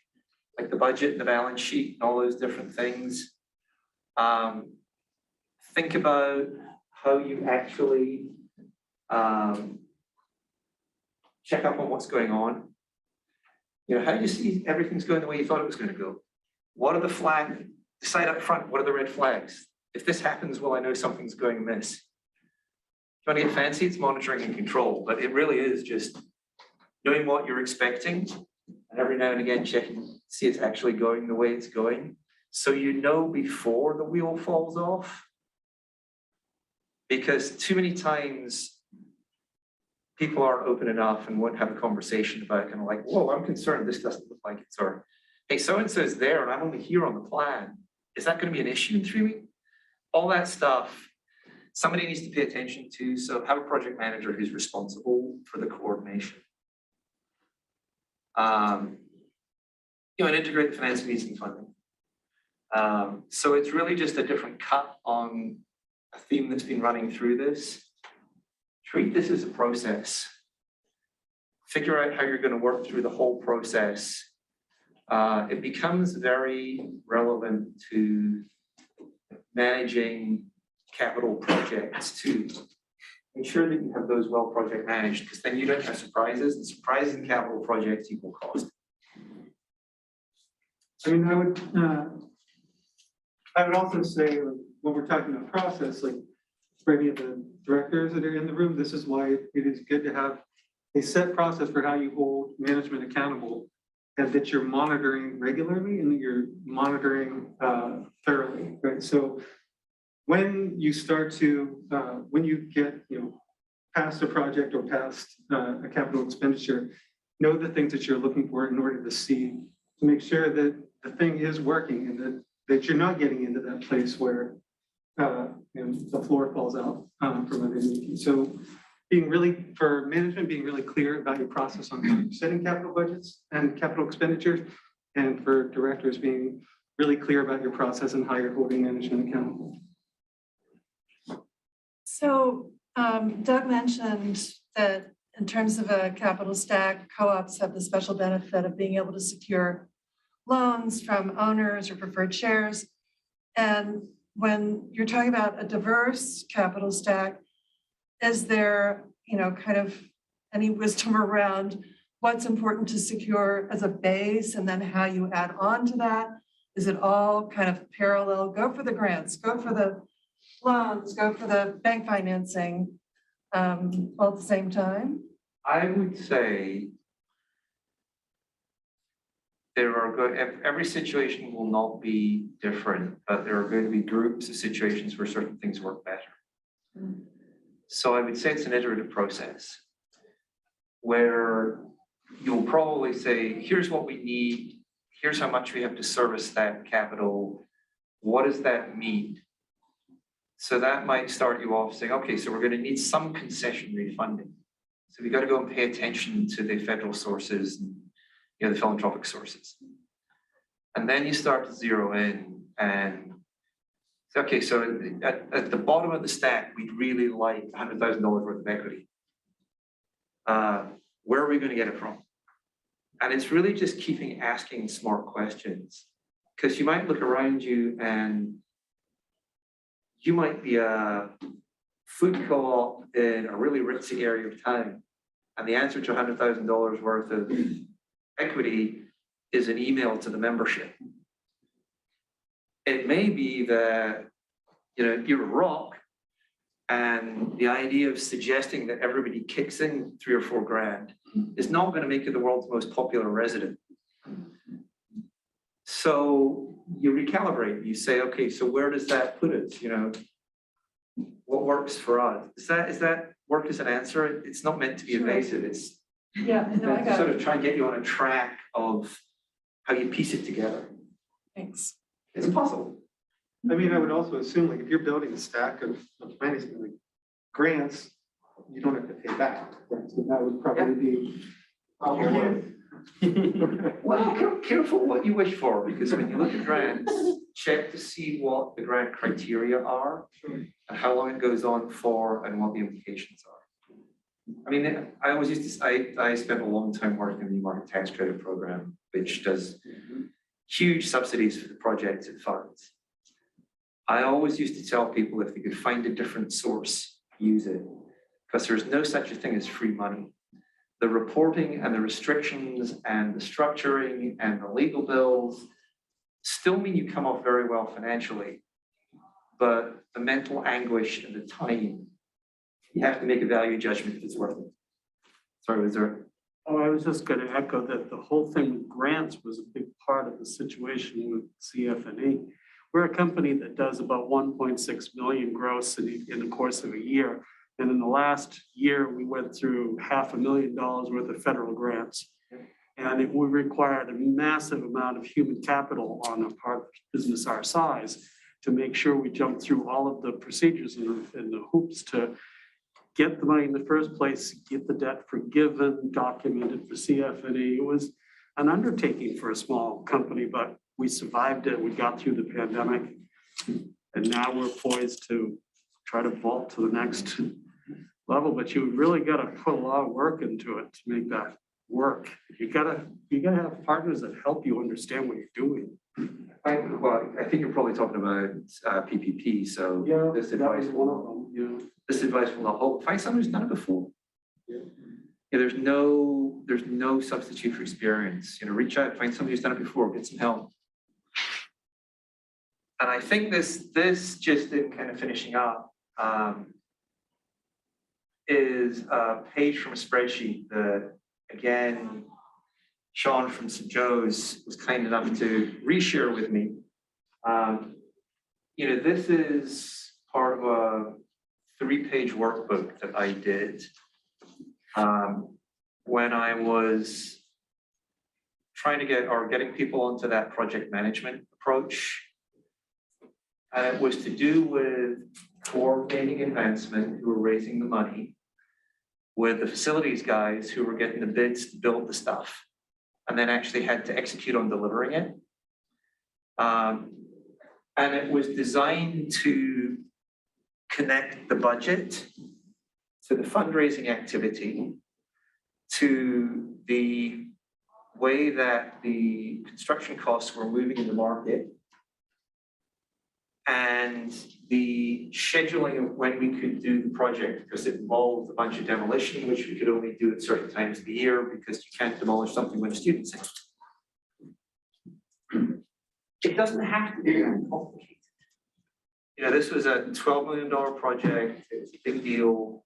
E: like the budget, the balance sheet, and all those different things. Think about how you actually check up on what's going on. You know, how do you see everything's going the way you thought it was going to go? What are the flags? Decide up front, what are the red flags? If this happens, well, I know something's going amiss. If you want to get fancy, it's monitoring and control, but it really is just knowing what you're expecting and every now and again checking, see it's actually going the way it's going. So you know before the wheel falls off. Because too many times people aren't open enough and won't have a conversation about kind of like, whoa, I'm concerned this doesn't look like it's, or hey, so-and-so's there and I'm only here on the plan. Is that going to be an issue in 3 weeks? All that stuff, somebody needs to pay attention to. So have a project manager who's responsible for the coordination. And integrate the finance needs and funding. So it's really just a different cut on a theme that's been running through this. Treat this as a process. Figure out how you're going to work through the whole process. It becomes very relevant to managing capital projects too. ensure that you have those well project managed, because then you don't have surprises, and surprises in capital projects equal cost.
F: I mean, I would also say, like, when we're talking about process, like for any of the directors that are in the room, this is why it is good to have a set process for how you hold management accountable, and that you're monitoring regularly and that you're monitoring thoroughly, right? So when you start to, when you get, past a project or past a capital expenditure, know the things that you're looking for in order to see, to make sure that the thing is working and that you're not getting into that place where the floor falls out from underneath you. So for management, being really clear about your process on how you're setting capital budgets and capital expenditures, and for directors being really clear about your process and how you're holding management accountable.
B: So Doug mentioned that in terms of a capital stack, co-ops have the special benefit of being able to secure loans from owners or preferred shares. And when you're talking about a diverse capital stack, is there, kind of any wisdom around what's important to secure as a base and then how you add on to that? Is it all kind of parallel? Go for the grants, go for the loans, go for the bank financing all at the same time?
E: I would say every situation will not be different, but there are going to be groups of situations where certain things work better. So I would say it's an iterative process where you'll probably say, here's what we need, here's how much we have to service that capital, what does that mean? So that might start you off saying, okay, so we're going to need some concessionary funding. So we got to go and pay attention to the federal sources and the philanthropic sources. And then you start to zero in and say, okay, so at the bottom of the stack, we'd really like $100,000 worth of equity. Where are we going to get it from? And it's really just keeping asking smart questions, because you might look around you and you might be a food co-op in a really ritzy area of town, and the answer to $100,000 worth of equity is an email to the membership. It may be that you're a rock, and the idea of suggesting that everybody kicks in $3 or $4 grand is not going to make you the world's most popular resident. So you recalibrate. You say, okay, so where does that put us? What works for us? Is that work as an answer? It's not meant to be evasive. It's
B: Yeah, no, I got
E: sort
B: it.
E: of try and get you on a track of how you piece it together.
B: Thanks.
E: It's possible.
F: I mean, I would also assume, like, if you're building a stack of money, like grants, you don't have to pay back. Right? So that would probably be.
E: Well, careful what you wish for, because when you look at grants, check to see what the grant criteria are and how long it goes on for and what the implications are. I mean, I always used to, I spent a long time working in the market tax credit program, which does huge subsidies for the projects it funds. I always used to tell people if they could find a different source, use it, because there's no such a thing as free money. The reporting and the restrictions and the structuring and the legal bills still mean you come off very well financially, but the mental anguish and the time, you have to make a value judgment if it's worth it. Sorry, was there?
H: Oh, I was just going to echo that the whole thing with grants was a big part of the situation with CF&E. We're a company that does about 1.6 million gross in the course of a year. And in the last year, we went through $500,000 worth of federal grants. And it would require a massive amount of human capital on a part of business our size to make sure we jump through all of the procedures and the hoops to get the money in the first place, get the debt forgiven, documented for CF&E. It was an undertaking for a small company, but we survived it. We got through the pandemic, and now we're poised to try to vault to the next level. But you really got to put a lot of work into it to make that work. You gotta have partners that help you understand what you're doing.
E: I think you're probably talking about PPP. So
H: Yeah,
E: this
H: that
E: advice
H: was one of them. Yeah.
E: this advice will not hold. Find someone who's done it before. Yeah, there's no substitute for experience. Reach out, find somebody who's done it before, get some help. And I think this just in kind of finishing up is a page from a spreadsheet that, again, Sean from St. Joe's was kind enough to reshare with me. This is part of a 3-page workbook that I did when I was trying to getting people onto that project management approach. And it was to do with coordinating advancement, who were raising the money, with the facilities guys who were getting the bids to build the stuff, and then actually had to execute on delivering it. And it was designed to connect the budget to the fundraising activity, to the way that the construction costs were moving in the market, and the scheduling of when we could do the project, because it involved a bunch of demolition, which we could only do at certain times of the year because you can't demolish something when students in it. It doesn't have to be that complicated. This was a $12 million project. It was a big deal.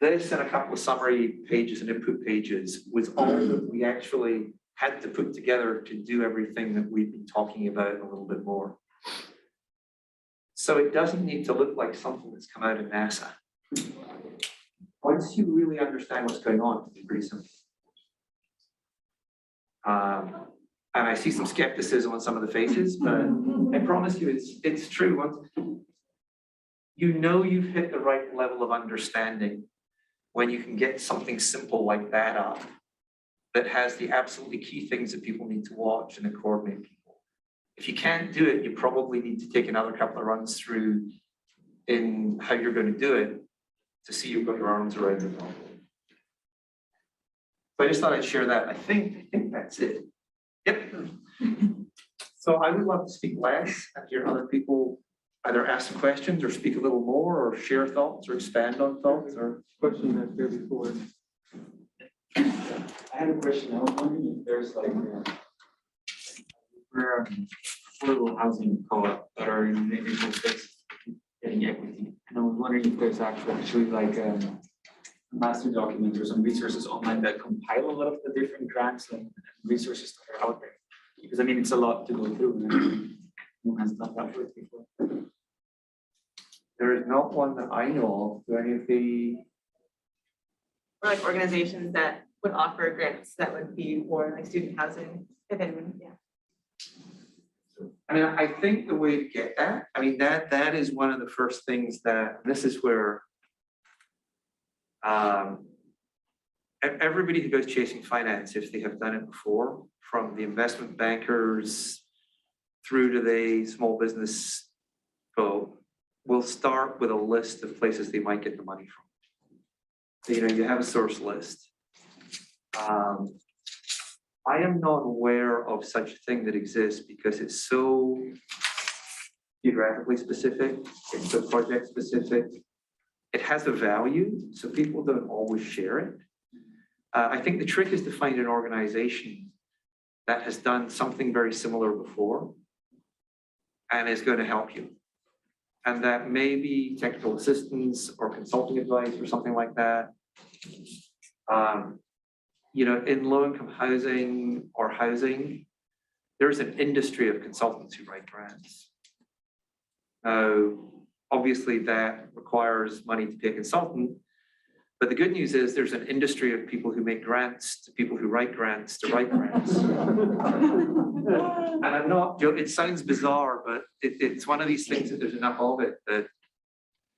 E: This and a couple of summary pages and input pages was all that we actually had to put together to do everything that we've been talking about a little bit more. So it doesn't need to look like something that's come out of NASA. Once you really understand what's going on, it's pretty simple. And I see some skepticism on some of the faces, but I promise you it's true. Once you've hit the right level of understanding when you can get something simple like that up that has the absolutely key things that people need to watch and then coordinate people. If you can't do it, you probably need to take another couple of runs through in how you're going to do it to see you've got your arms around it. So I just thought I'd share that. I think that's it. Yep. So I would love to speak less and hear other people either ask some questions or speak a little more or share thoughts or expand on thoughts or
F: Question that's there before.
J: I had a question. I was wondering if there's for affordable housing co-op that are in the initial space getting equity. And I was wondering if there's actually a master document or some resources online that compile a lot of the different grants and resources that are out there. Because I mean, it's a lot to go through and no one has done that work before.
E: there is not one that I know of. Do any of the
K: Or like organizations that would offer grants that would be for like student housing, if anyone, yeah.
E: I mean, I think the way to get that, I mean, that is one of the first things that, and this is where everybody who goes chasing finance, if they have done it before, from the investment bankers through to the small business folk, will start with a list of places they might get the money from. So, you have a source list. I am not aware of such a thing that exists because it's so geographically specific, it's so project specific. It has a value, so people don't always share it. I think the trick is to find an organization that has done something very similar before and is going to help you. And that may be technical assistance or consulting advice or something like that. In low-income housing or housing, there's an industry of consultants who write grants. Now, obviously that requires money to pay a consultant, but the good news is there's an industry of people who make grants to people who write grants to write grants. And I'm not, it sounds bizarre, but it's one of these things that there's enough of it that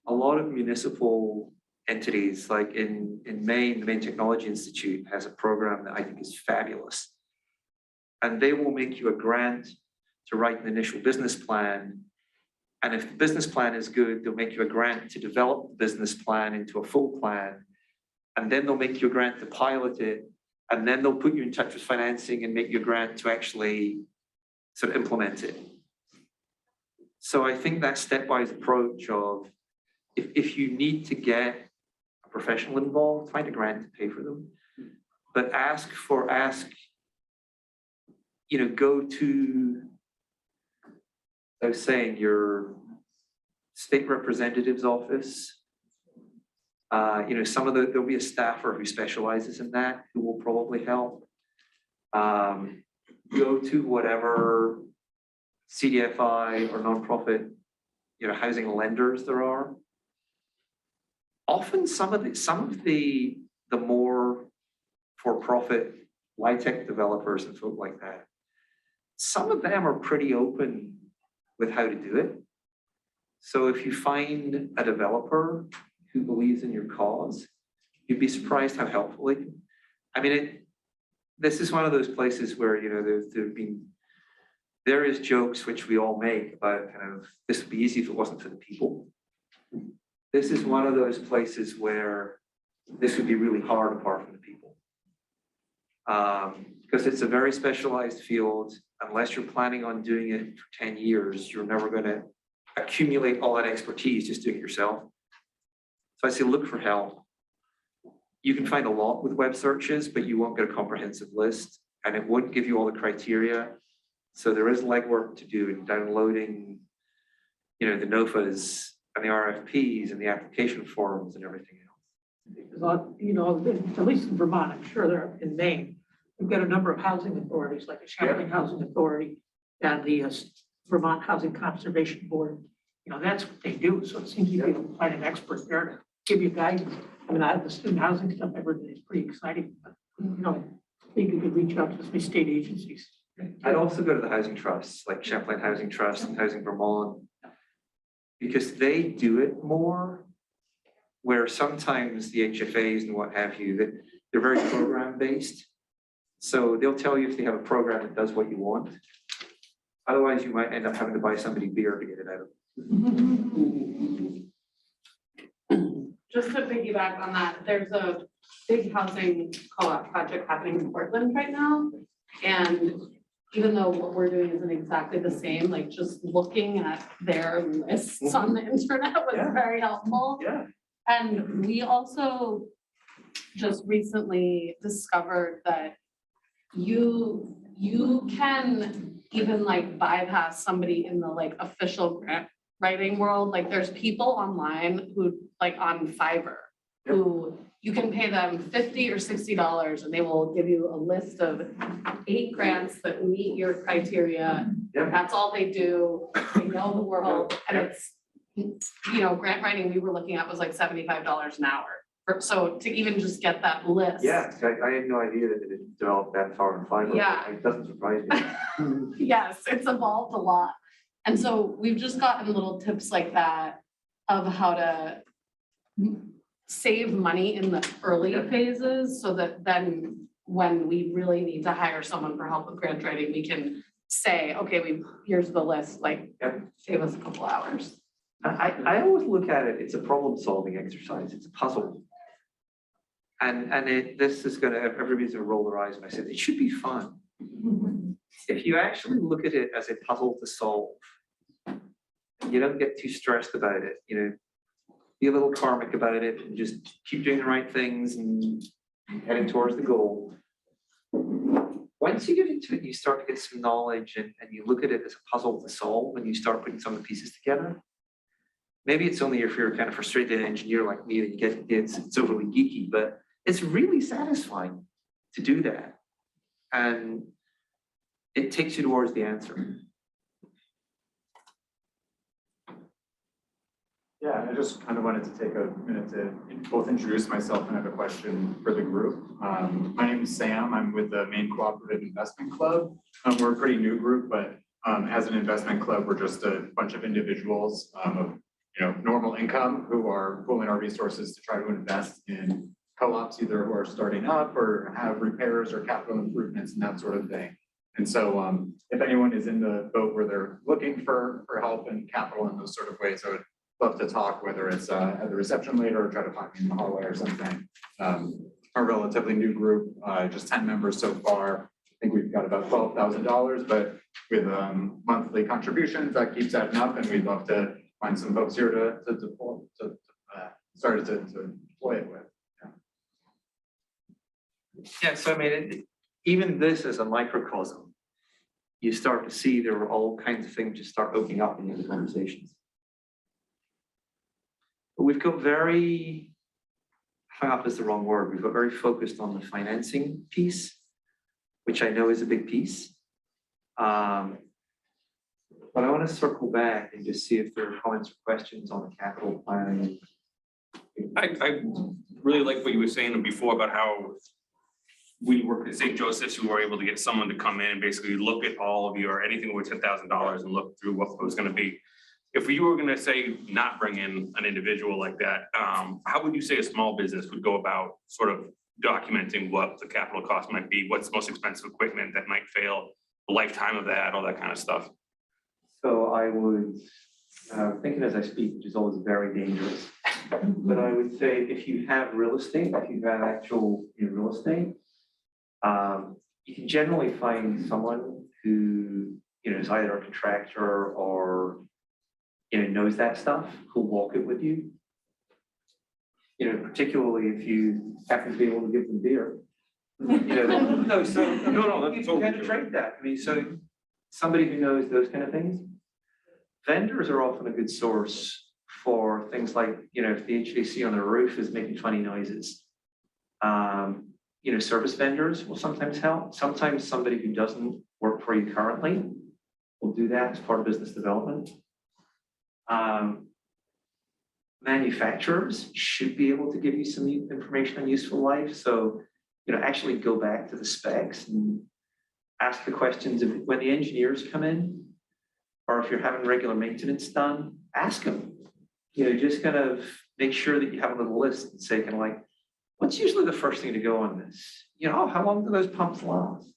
E: a lot of municipal entities, like in Maine, the Maine Technology Institute has a program that I think is fabulous. And they will make you a grant to write an initial business plan. And if the business plan is good, they'll make you a grant to develop the business plan into a full plan. And then they'll make you a grant to pilot it. And then they'll put you in touch with financing and make you a grant to actually sort of implement it. So I think that stepwise approach of if you need to get a professional involved, find a grant to pay for them. But go to, I was saying, your state representative's office. There'll be a staffer who specializes in that who will probably help. Go to whatever CDFI or nonprofit, housing lenders there are. Often some of the more for-profit LIHTC developers and folk like that, some of them are pretty open with how to do it. So if you find a developer who believes in your cause, you'd be surprised how helpful they can. I mean, this is one of those places where, there is jokes which we all make about this would be easy if it wasn't for the people. This is one of those places where this would be really hard apart from the people. Because it's a very specialized field. Unless you're planning on doing it for 10 years, you're never going to accumulate all that expertise just doing it yourself. So I say, look for help. You can find a lot with web searches, but you won't get a comprehensive list, and it won't give you all the criteria. So there is legwork to do in downloading, the NOFAs and the RFPs and the application forms and everything else.
G: Because, at least in Vermont, I'm sure they're in Maine, we've got a number of housing authorities, like the Champlain Housing Authority and the Vermont Housing Conservation Board. That's what they do. So it seems you'd be able to find an expert there to give you guidance. I mean, I have the student housing stuff, everything is pretty exciting, but, I think you could reach out to the state agencies.
E: I'd also go to the housing trusts, like Champlain Housing Trust and Housing Vermont, because they do it more, where sometimes the HFAs and what have you, that they're very program based. So they'll tell you if they have a program that does what you want. Otherwise, you might end up having to buy somebody beer to get it out of.
C: Just to piggyback on that, there's a big housing co-op project happening in Portland right now. And even though what we're doing isn't exactly the same, like just looking at their lists on the internet was very helpful.
E: Yeah.
C: And we also just recently discovered that you can even bypass somebody in the official grant writing world. Like there's people online who on Fiverr who you can pay them $50 or $60 and they will give you a list of 8 grants that meet your criteria.
E: Yep.
C: That's all they do. They know the world. And it's, grant writing we were looking at was $75 an hour. So to even just get that list.
E: Yeah, I had no idea that it had developed that far in Fiverr.
C: Yeah.
E: It doesn't surprise me.
C: Yes, it's evolved a lot. And so we've just gotten little tips like that of how to save money in the early phases so that then when we really need to hire someone for help with grant writing, we can say, okay, here's the list, save us a couple hours.
E: I always look at it, it's a problem solving exercise, it's a puzzle. And everybody's gonna roll their eyes when I said it should be fun. If you actually look at it as a puzzle to solve, you don't get too stressed about it, be a little karmic about it and just keep doing the right things and heading towards the goal. Once you get into it, you start to get some knowledge and you look at it as a puzzle to solve and you start putting some of the pieces together. Maybe it's only if you're a kind of frustrated engineer like me that you get it's overly geeky, but it's really satisfying to do that. And it takes you towards the answer.
L: Yeah, I just kind of wanted to take a minute to both introduce myself and have a question for the group. My name is Sam. I'm with the Maine Cooperative Investment Club. We're a pretty new group, but as an investment club, we're just a bunch of individuals of normal income who are pooling our resources to try to invest in co-ops, either who are starting up or have repairs or capital improvements and that sort of thing. And so if anyone is in the boat where they're looking for help and capital in those sort of ways, I would love to talk, whether it's at the reception later or try to find me in the hallway or something. A relatively new group, just 10 members so far. I think we've got about $12,000, but with monthly contributions, that keeps adding up, and we'd love to find some folks here to started to play it with.
E: Yeah, so I mean, even this is a microcosm. You start to see there are all kinds of things just start opening up in these conversations. But we've got very, hung up is the wrong word, we've got very focused on the financing piece, which I know is a big piece. But I want to circle back and just see if there are comments or questions on the capital planning.
M: I really like what you were saying before about how we worked at St. Joseph's, we were able to get someone to come in and basically look at all of your, anything over $10,000 and look through what it was gonna be. If you were gonna say not bring in an individual like that, how would you say a small business would go about sort of documenting what the capital cost might be, what's the most expensive equipment that might fail, the lifetime of that, all that kind of stuff?
E: So I would, thinking as I speak, which is always very dangerous, but I would say if you have real estate, if you have actual real estate, you can generally find someone who, is either a contractor or, knows that stuff, who'll walk it with you. Particularly if you happen to be able to give them beer. No, you can penetrate that. I mean, so somebody who knows those kind of things. Vendors are often a good source for things like, if the HVAC on the roof is making funny noises. Service vendors will sometimes help. Sometimes somebody who doesn't work for you currently will do that as part of business development. Manufacturers should be able to give you some information on useful life. So, actually go back to the specs and ask the questions of when the engineers come in, or if you're having regular maintenance done, ask them. Just kind of make sure that you have a little list and say kind of like, what's usually the first thing to go on this? How long do those pumps last?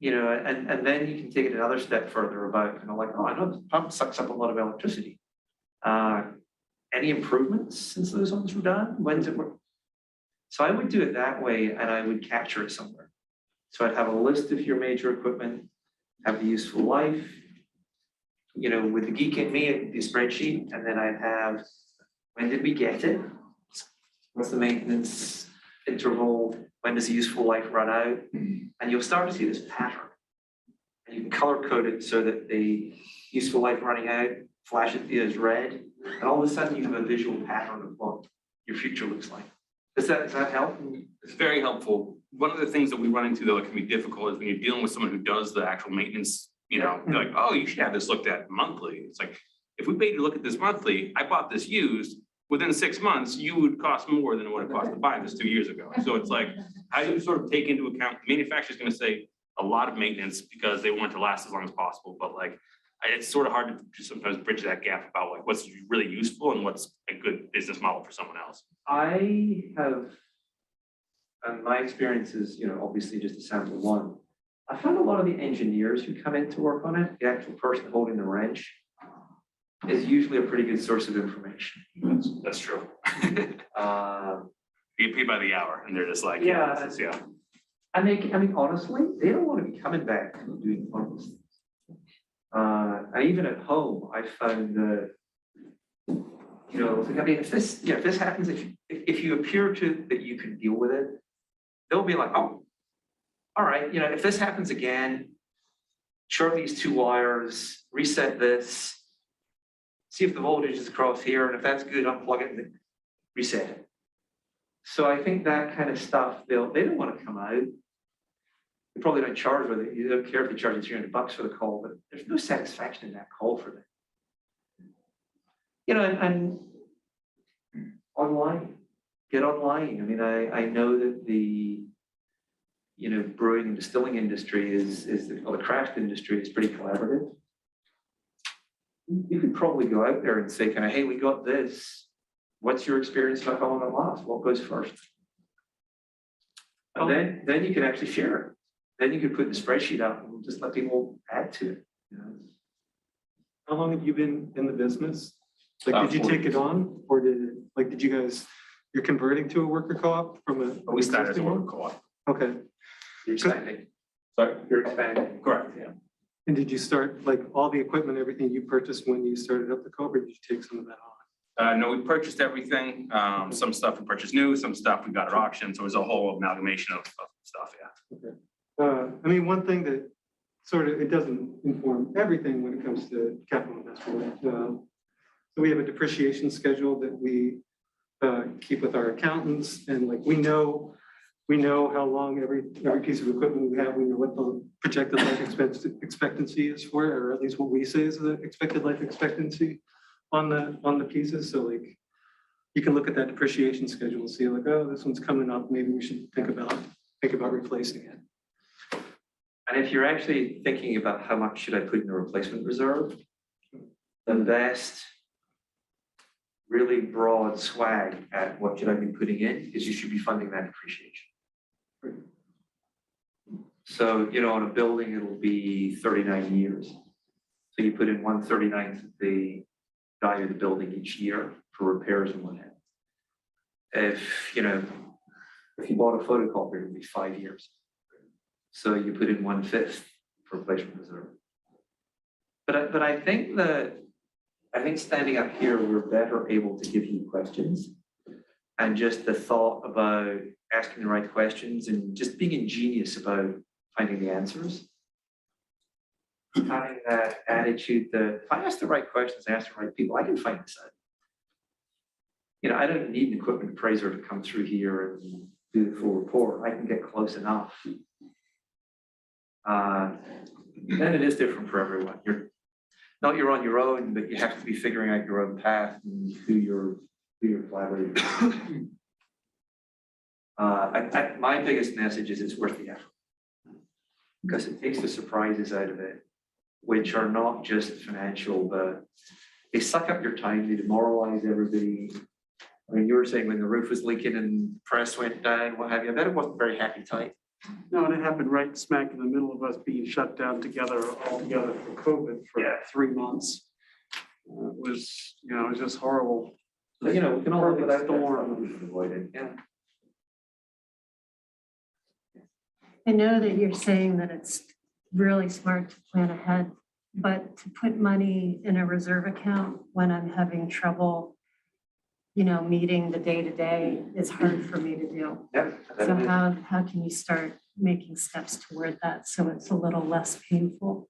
E: And then you can take it another step further about kind of like, oh, I know this pump sucks up a lot of electricity. Any improvements since those ones were done? When's it work? So I would do it that way, and I would capture it somewhere. So I'd have a list of your major equipment, have the useful life. With the geek in me, it'd be a spreadsheet, and then I'd have, when did we get it? What's the maintenance interval? When does the useful life run out? And you'll start to see this pattern. And you can color code it so that the useful life running out flashes as red. And all of a sudden you have a visual pattern of what your future looks like. Does that help?
M: It's very helpful. One of the things that we run into though that can be difficult is when you're dealing with someone who does the actual maintenance, they're like, oh, you should have this looked at monthly. It's like, if we paid you to look at this monthly, I bought this used, within 6 months, you would cost more than what it cost to buy this 2 years ago. So it's like, how do you sort of take into account, the manufacturer's gonna say a lot of maintenance because they want it to last as long as possible, but like, it's sort of hard to just sometimes bridge that gap about like what's really useful and what's a good business model for someone else.
E: I have, and my experience is, obviously just a sample one. I found a lot of the engineers who come in to work on it, the actual person holding the wrench, is usually a pretty good source of information.
M: That's true. You get paid by the hour and they're just like,
E: yeah. And honestly, they don't want to be coming back and doing pointless things. And even at home, I found that, if this happens, if you appear to that you can deal with it, they'll be like, oh, all right, if this happens again, short these 2 wires, reset this, see if the voltage is across here, and if that's good, unplug it and reset it. So I think that kind of stuff, they don't want to come out. They probably don't charge with it. You don't care if they charge you $300 for the call, but there's no satisfaction in that call for them. And online, get online. I mean, I know that the brewing and distilling industry or the craft industry is pretty collaborative. You could probably go out there and say, kind of, hey, we got this. What's your experience about how long it lasts? What goes first? And then you can actually share it. Then you could put the spreadsheet up and just let people add to it.
F: How long have you been in the business? Like, did you take it on, or did you guys, you're converting to a worker co-op from a?
M: We started as a worker co-op.
F: Okay.
E: You're expanding.
M: Sorry?
E: You're expanding.
M: Correct, yeah.
F: And did you start, like, all the equipment, everything you purchased when you started up the co-op, or did you take some of that on?
M: No, we purchased everything. Some stuff we purchased new, some stuff we got at auction. So it was a whole amalgamation of stuff, yeah.
F: I mean, one thing that sort of, it doesn't inform everything when it comes to capital investment. So we have a depreciation schedule that we keep with our accountants, and like we know how long every piece of equipment we have. We know what the projected life expectancy is for it, or at least what we say is the expected life expectancy on the pieces. So like you can look at that depreciation schedule and see like, oh, this one's coming up. Maybe we should think about replacing it.
E: And if you're actually thinking about how much should I put in the replacement reserve, the best really broad swag at what should I be putting in is you should be funding that depreciation. So, you know, on a building, it'll be 39 years. So you put in 1/39th of the value of the building each year for repairs and what have you. If you bought a photocopier, it would be 5 years. So you put in 1/5 for replacement reserve. But I think standing up here, we're better able to give you questions, and just the thought about asking the right questions and just being ingenious about finding the answers. Having that attitude that if I ask the right questions, I ask the right people, I can find this out. You know, I don't need an equipment appraiser to come through here and do the full report. I can get close enough. Then it is different for everyone. You're on your own, but you have to be figuring out your own path and who you're collaborating with. My biggest message is it's worth the effort, because it takes the surprises out of it, which are not just financial, but they suck up your time, they demoralize everybody. I mean, you were saying when the roof was leaking and press went down, what have you, I bet it wasn't a very happy time.
H: No, and it happened right smack in the middle of us being shut down all together for COVID for 3 months. It was, it was just horrible.
E: But, we can all look at that
H: storm.
E: we should avoid it, yeah.
N: I know that you're saying that it's really smart to plan ahead, but to put money in a reserve account when I'm having trouble, meeting the day-to-day is hard for me to do.
E: Yep.
N: So how can you start making steps toward that so it's a little less painful?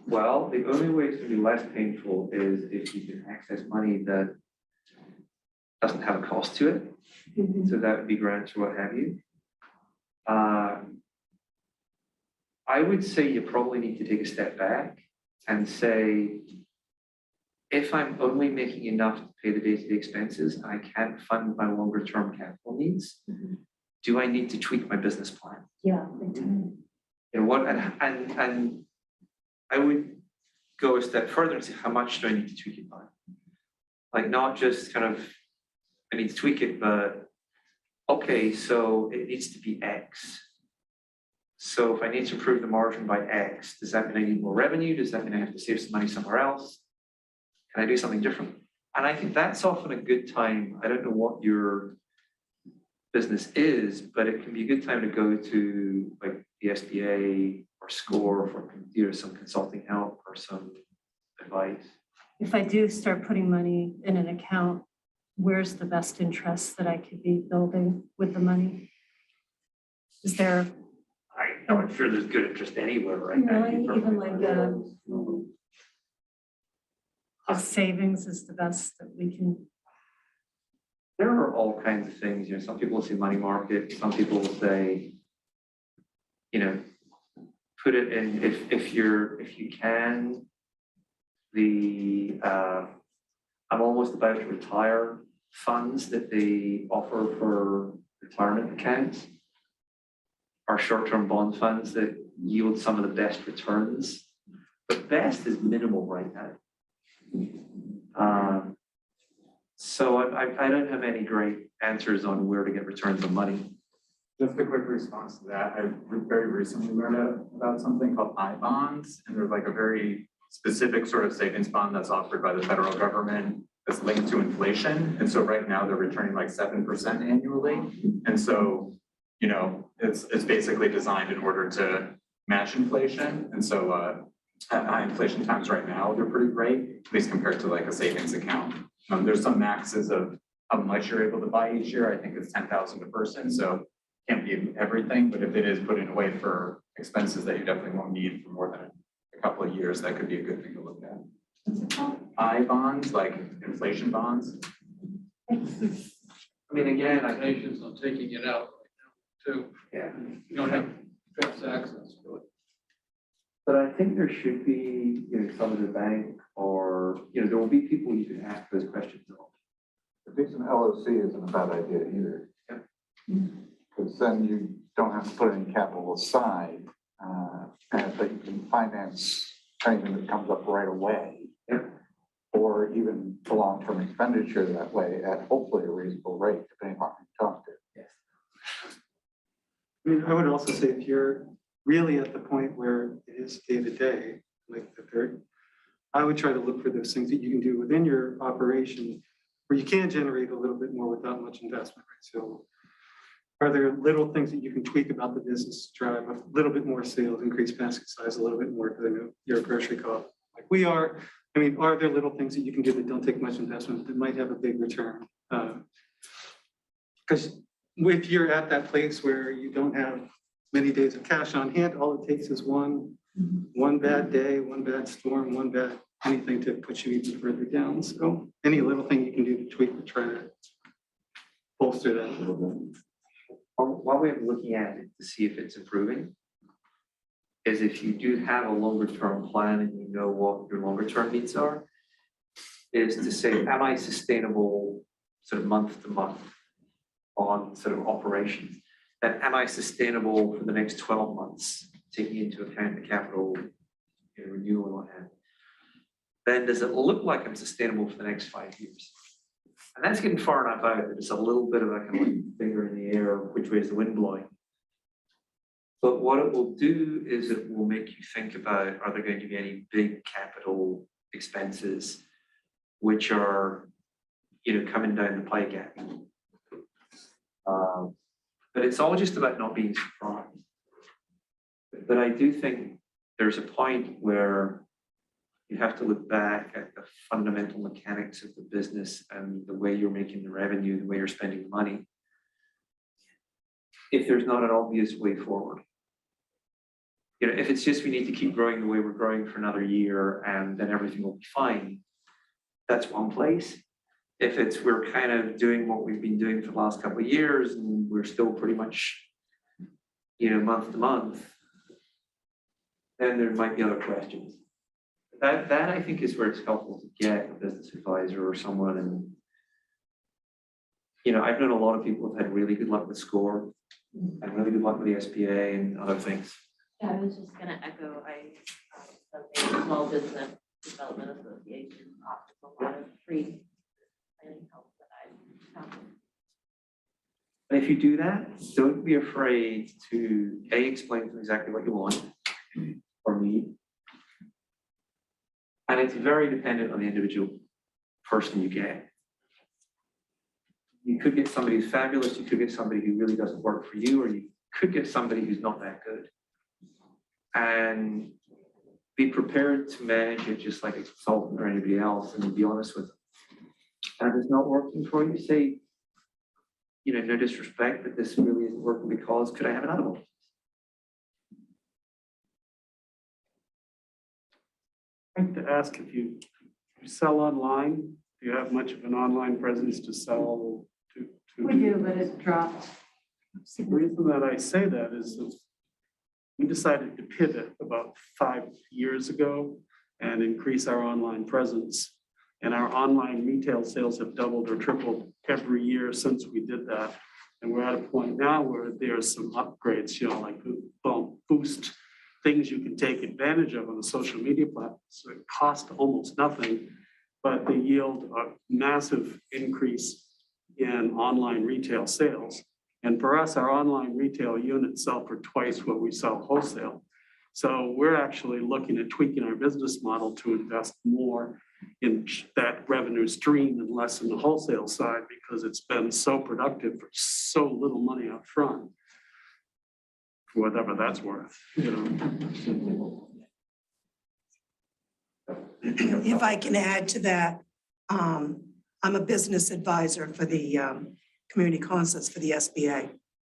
E: Well, the only way it's going to be less painful is if you can access money that doesn't have a cost to it.
N: Mm-hmm.
E: So that would be grants or what have you. I would say you probably need to take a step back and say, if I'm only making enough to pay the day-to-day expenses and I can't fund my longer-term capital needs, do I need to tweak my business plan?
N: Yeah, big time.
E: You know what? And I would go a step further and say, how much do I need to tweak it by? Like, not just kind of, I need to tweak it, but okay, so it needs to be X. So if I need to improve the margin by X, does that mean I need more revenue? Does that mean I have to save some money somewhere else? Can I do something different? And I think that's often a good time. I don't know what your business is, but it can be a good time to go to like the SBA or SCORE for some consulting help or some advice.
N: If I do start putting money in an account, where's the best interest that I could be building with the money? Is there?
E: I'm sure there's good interest anywhere right now.
N: Even like a savings is the best that we can.
E: There are all kinds of things, some people will say money market, some people will say, put it in, if you can, I'm almost about to retire funds that they offer for retirement accounts are short-term bond funds that yield some of the best returns, but best is minimal right now. So I don't have any great answers on where to get returns on money.
L: Just a quick response to that. I very recently learned about something called I-bonds, and there's like a very specific sort of savings bond that's offered by the federal government that's linked to inflation. And so right now they're returning like 7% annually. And so, it's basically designed in order to match inflation. And so at high inflation times right now, they're pretty great, at least compared to like a savings account. There's some maxes of how much you're able to buy each year. I think it's 10,000 a person, so can't be everything, but if it is putting away for expenses that you definitely won't need for more than a couple of years, that could be a good thing to look at. I bonds, like inflation bonds.
E: I mean, again, I think,
D: Nations on taking it out right now too.
E: yeah,
D: You don't have fast access to it.
E: but I think there should be, some of the bank or, there will be people you can ask those questions of.
O: A decent LOC isn't a bad idea either. Because then you don't have to put any capital aside, but you can finance anything that comes up right away. Or even the long-term expenditure that way at hopefully a reasonable rate, depending on who you talk to.
F: I mean, I would also say if you're really at the point where it is day to day, like the third, I would try to look for those things that you can do within your operation where you can generate a little bit more without much investment, right? So are there little things that you can tweak about the business to drive a little bit more sales, increase basket size a little bit more because I know you're a grocery co-op like we are. I mean, are there little things that you can do that don't take much investment that might have a big return? Because if you're at that place where you don't have many days of cash on hand, all it takes is one bad day, one bad storm, one bad anything to put you even further down. So any little thing you can do to tweak to try to bolster that a little bit.
E: One way of looking at it to see if it's improving is if you do have a longer term plan and you know what your longer term needs are, is to say, am I sustainable sort of month to month on sort of operations? And am I sustainable for the next 12 months, taking into account the capital renewal and what have you? Then does it look like I'm sustainable for the next 5 years? And that's getting far enough out that it's a little bit of a kind of like finger in the air, which way is the wind blowing? But what it will do is it will make you think about, are there going to be any big capital expenses which are, coming down the pike at me? But it's all just about not being surprised. But I do think there's a point where you have to look back at the fundamental mechanics of the business and the way you're making the revenue, the way you're spending the money. If there's not an obvious way forward. If it's just we need to keep growing the way we're growing for another year and then everything will be fine, that's one place. If it's we're kind of doing what we've been doing for the last couple of years and we're still pretty much, month to month, then there might be other questions. That I think is where it's helpful to get a business advisor or someone. And I've known a lot of people who've had really good luck with SCORE and really good luck with the SBA and other things.
P: Yeah, I was just gonna echo, the Small Business Development Association offers a lot of free planning help that I found.
E: And if you do that, don't be afraid to explain to them exactly what you want or need. And it's very dependent on the individual person you get. You could get somebody who's fabulous, you could get somebody who really doesn't work for you, or you could get somebody who's not that good. And be prepared to manage it just like a consultant or anybody else and be honest with them. And if it's not working for you, say, no disrespect, but this really isn't working because could I have another one?
H: I'd like to ask if you sell online, do you have much of an online presence to sell to?
N: We do, but it dropped.
H: The reason that I say that is that we decided to pivot about 5 years ago and increase our online presence. And our online retail sales have doubled or tripled every year since we did that. And we're at a point now where there's some upgrades, like boost things you can take advantage of on the social media platforms. So it costs almost nothing, but they yield a massive increase in online retail sales. And for us, our online retail units sell for twice what we sell wholesale. So we're actually looking at tweaking our business model to invest more in that revenue stream and less in the wholesale side because it's been so productive for so little money up front. For whatever that's worth,
Q: If I can add to that, I'm a business advisor for the community concerts for the SBA.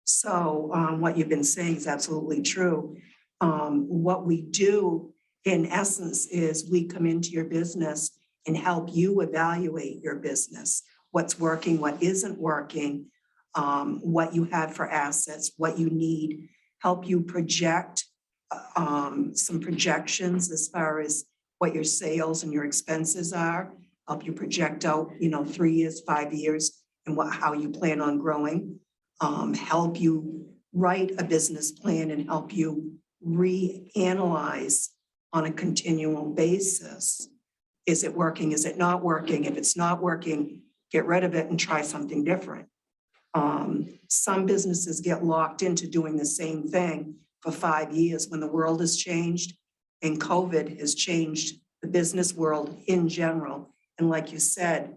Q: So what you've been saying is absolutely true. What we do in essence is we come into your business and help you evaluate your business, what's working, what isn't working, what you have for assets, what you need, help you project some projections as far as what your sales and your expenses are, help you project out, 3 years, 5 years, and how you plan on growing, help you write a business plan and help you reanalyze on a continual basis. Is it working? Is it not working? If it's not working, get rid of it and try something different. Some businesses get locked into doing the same thing for 5 years when the world has changed and COVID has changed the business world in general. And like you said,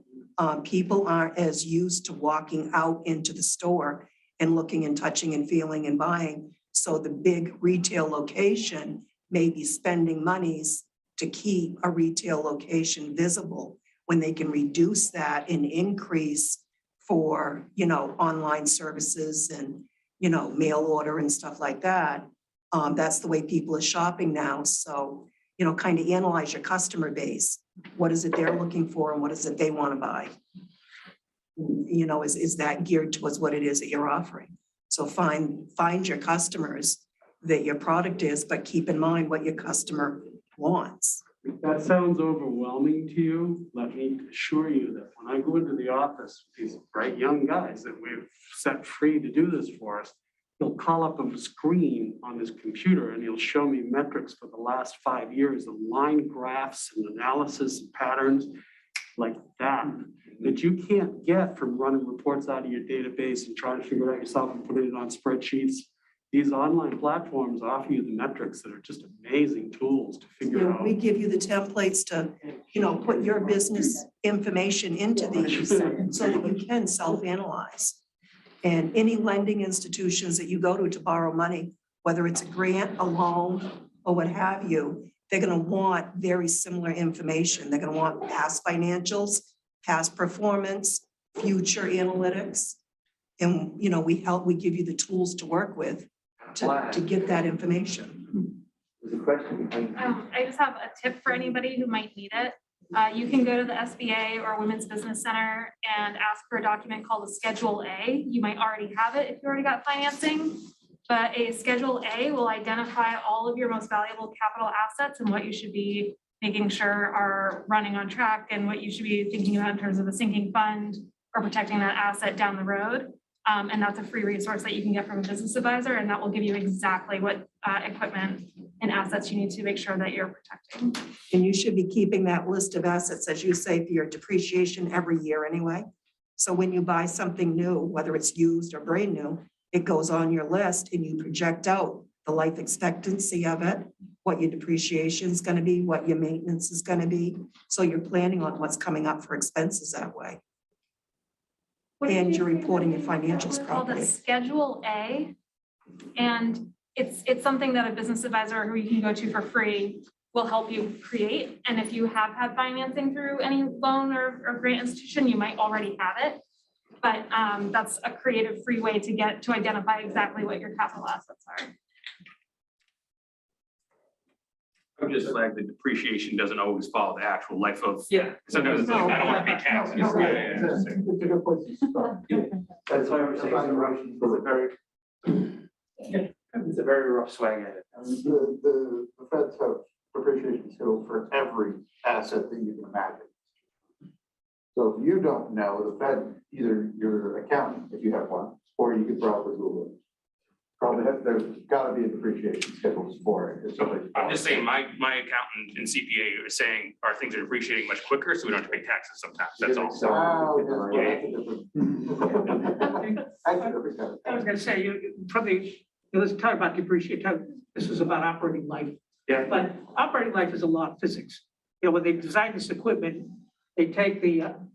Q: people aren't as used to walking out into the store and looking and touching and feeling and buying. So the big retail location may be spending monies to keep a retail location visible when they can reduce that and increase for, online services and, mail order and stuff like that. That's the way people are shopping now. So, kind of analyze your customer base. What is it they're looking for and what is it they want to buy? Is that geared towards what it is that you're offering? So find your customers that your product is, but keep in mind what your customer wants.
H: If that sounds overwhelming to you, let me assure you that when I go into the office with these bright young guys that we've set free to do this for us, he'll call up a screen on his computer and he'll show me metrics for the last 5 years of line graphs and analysis and patterns like that you can't get from running reports out of your database and trying to figure it out yourself and putting it on spreadsheets. These online platforms offer you the metrics that are just amazing tools to figure out.
Q: We give you the templates to, put your business information into these so that you can self-analyze. And any lending institutions that you go to borrow money, whether it's a grant, a loan, or what have you, they're going to want very similar information. They're going to want past financials, past performance, future analytics. And, we give you the tools to work with to get that information.
E: There's a question.
R: I just have a tip for anybody who might need it. You can go to the SBA or Women's Business Center and ask for a document called a Schedule A. You might already have it if you already got financing, but a Schedule A will identify all of your most valuable capital assets and what you should be making sure are running on track and what you should be thinking about in terms of a sinking fund or protecting that asset down the road. And that's a free resource that you can get from a business advisor, and that will give you exactly what equipment and assets you need to make sure that you're protecting.
Q: And you should be keeping that list of assets, as you say, for your depreciation every year anyway. So when you buy something new, whether it's used or brand new, it goes on your list and you project out the life expectancy of it, what your depreciation is going to be, what your maintenance is going to be. So you're planning on what's coming up for expenses that way. And you're reporting your financials
R: It's called a
Q: properly.
R: Schedule A, and it's something that a business advisor who you can go to for free will help you create. And if you have had financing through any loan or grant institution, you might already have it. But that's a creative, free way to identify exactly what your capital assets are.
M: I'm just glad the depreciation doesn't always follow the actual life of.
E: Yeah.
M: Sometimes it's like, I don't want to pay taxes.
O: It's a good place to start.
E: That's why we're saying it's a very rough swag at it.
O: The feds have depreciation schedule for every asset that you can imagine. So if you don't know, the Fed, either your accountant, if you have one, or you could probably Google it. There's gotta be a depreciation schedule for it.
M: So I'm just saying, my accountant and CPA is saying our things are depreciating much quicker, so we don't have to pay taxes sometimes, that's all.
G: I was gonna say, let's talk about depreciation. This is about operating life.
E: Yeah.
G: But operating life is a law of physics. When they design this equipment, they take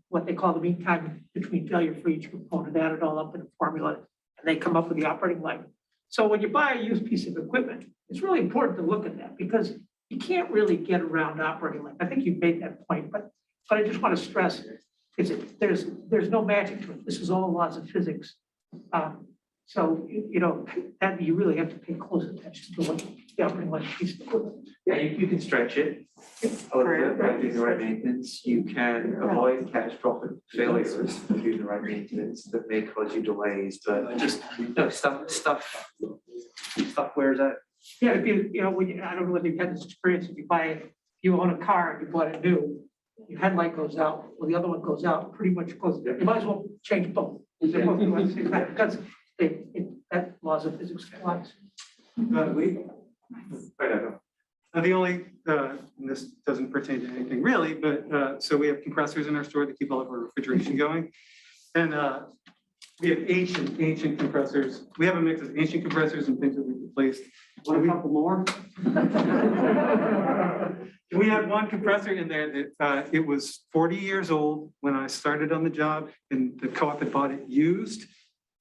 G: what they call the mean time between failure for each component, add it all up in a formula, and they come up with the operating life. So when you buy a used piece of equipment, it's really important to look at that because you can't really get around operating like, I think you made that point, but I just want to stress, there's no magic to it. This is all laws of physics. So, you know, that you really have to pay close attention to what the operating like piece of equipment.
E: Yeah, you can stretch it a little bit by doing the right maintenance. You can avoid catastrophic failures by doing the right maintenance that may cause you delays, but just, no, stuff wears out.
G: Yeah, if you know, I don't know whether you've had this experience, if you own a car and you bought it new, your headlight goes out, well, the other one goes out, pretty much goes, you might as well change both. They both do at the same time, because that laws of physics applies.
F: The only, and this doesn't pertain to anything really, but so we have compressors in our store to keep all of our refrigeration going. And we have ancient compressors. We have a mix of ancient compressors and things that we've replaced.
H: Want a couple more?
F: We had one compressor in there that it was 40 years old when I started on the job, and the co-op had bought it used,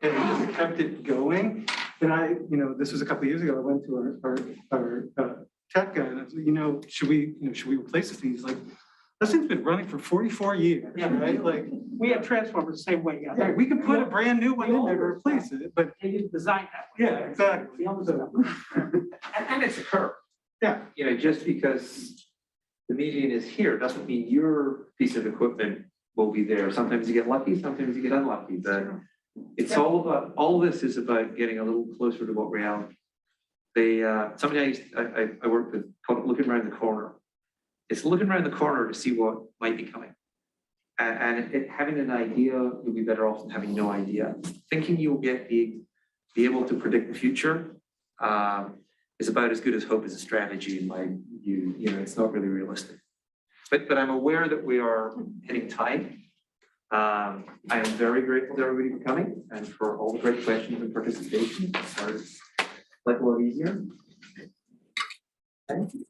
F: and we just kept it going. And this was a couple of years ago. I went to our tech guy and I was like, should we replace this thing? He's like, this thing's been running for 44 years, right? Like,
G: we have transformers the same way.
F: yeah, we can put a brand new one in there to replace it, but
G: They didn't design that way.
F: yeah, exactly.
E: And it's a curve.
F: Yeah.
E: Just because the median is here doesn't mean your piece of equipment will be there. Sometimes you get lucky, sometimes you get unlucky, but it's all this is about getting a little closer to what reality. Somebody I work with called it looking around the corner. It's looking around the corner to see what might be coming. And having an idea, you'll be better off than having no idea. Thinking you'll be able to predict the future is about as good as hope as a strategy in my view. It's not really realistic. But I'm aware that we are hitting time. I am very grateful to everybody for coming and for all the great questions and participation. It's like a lot easier. Thank you.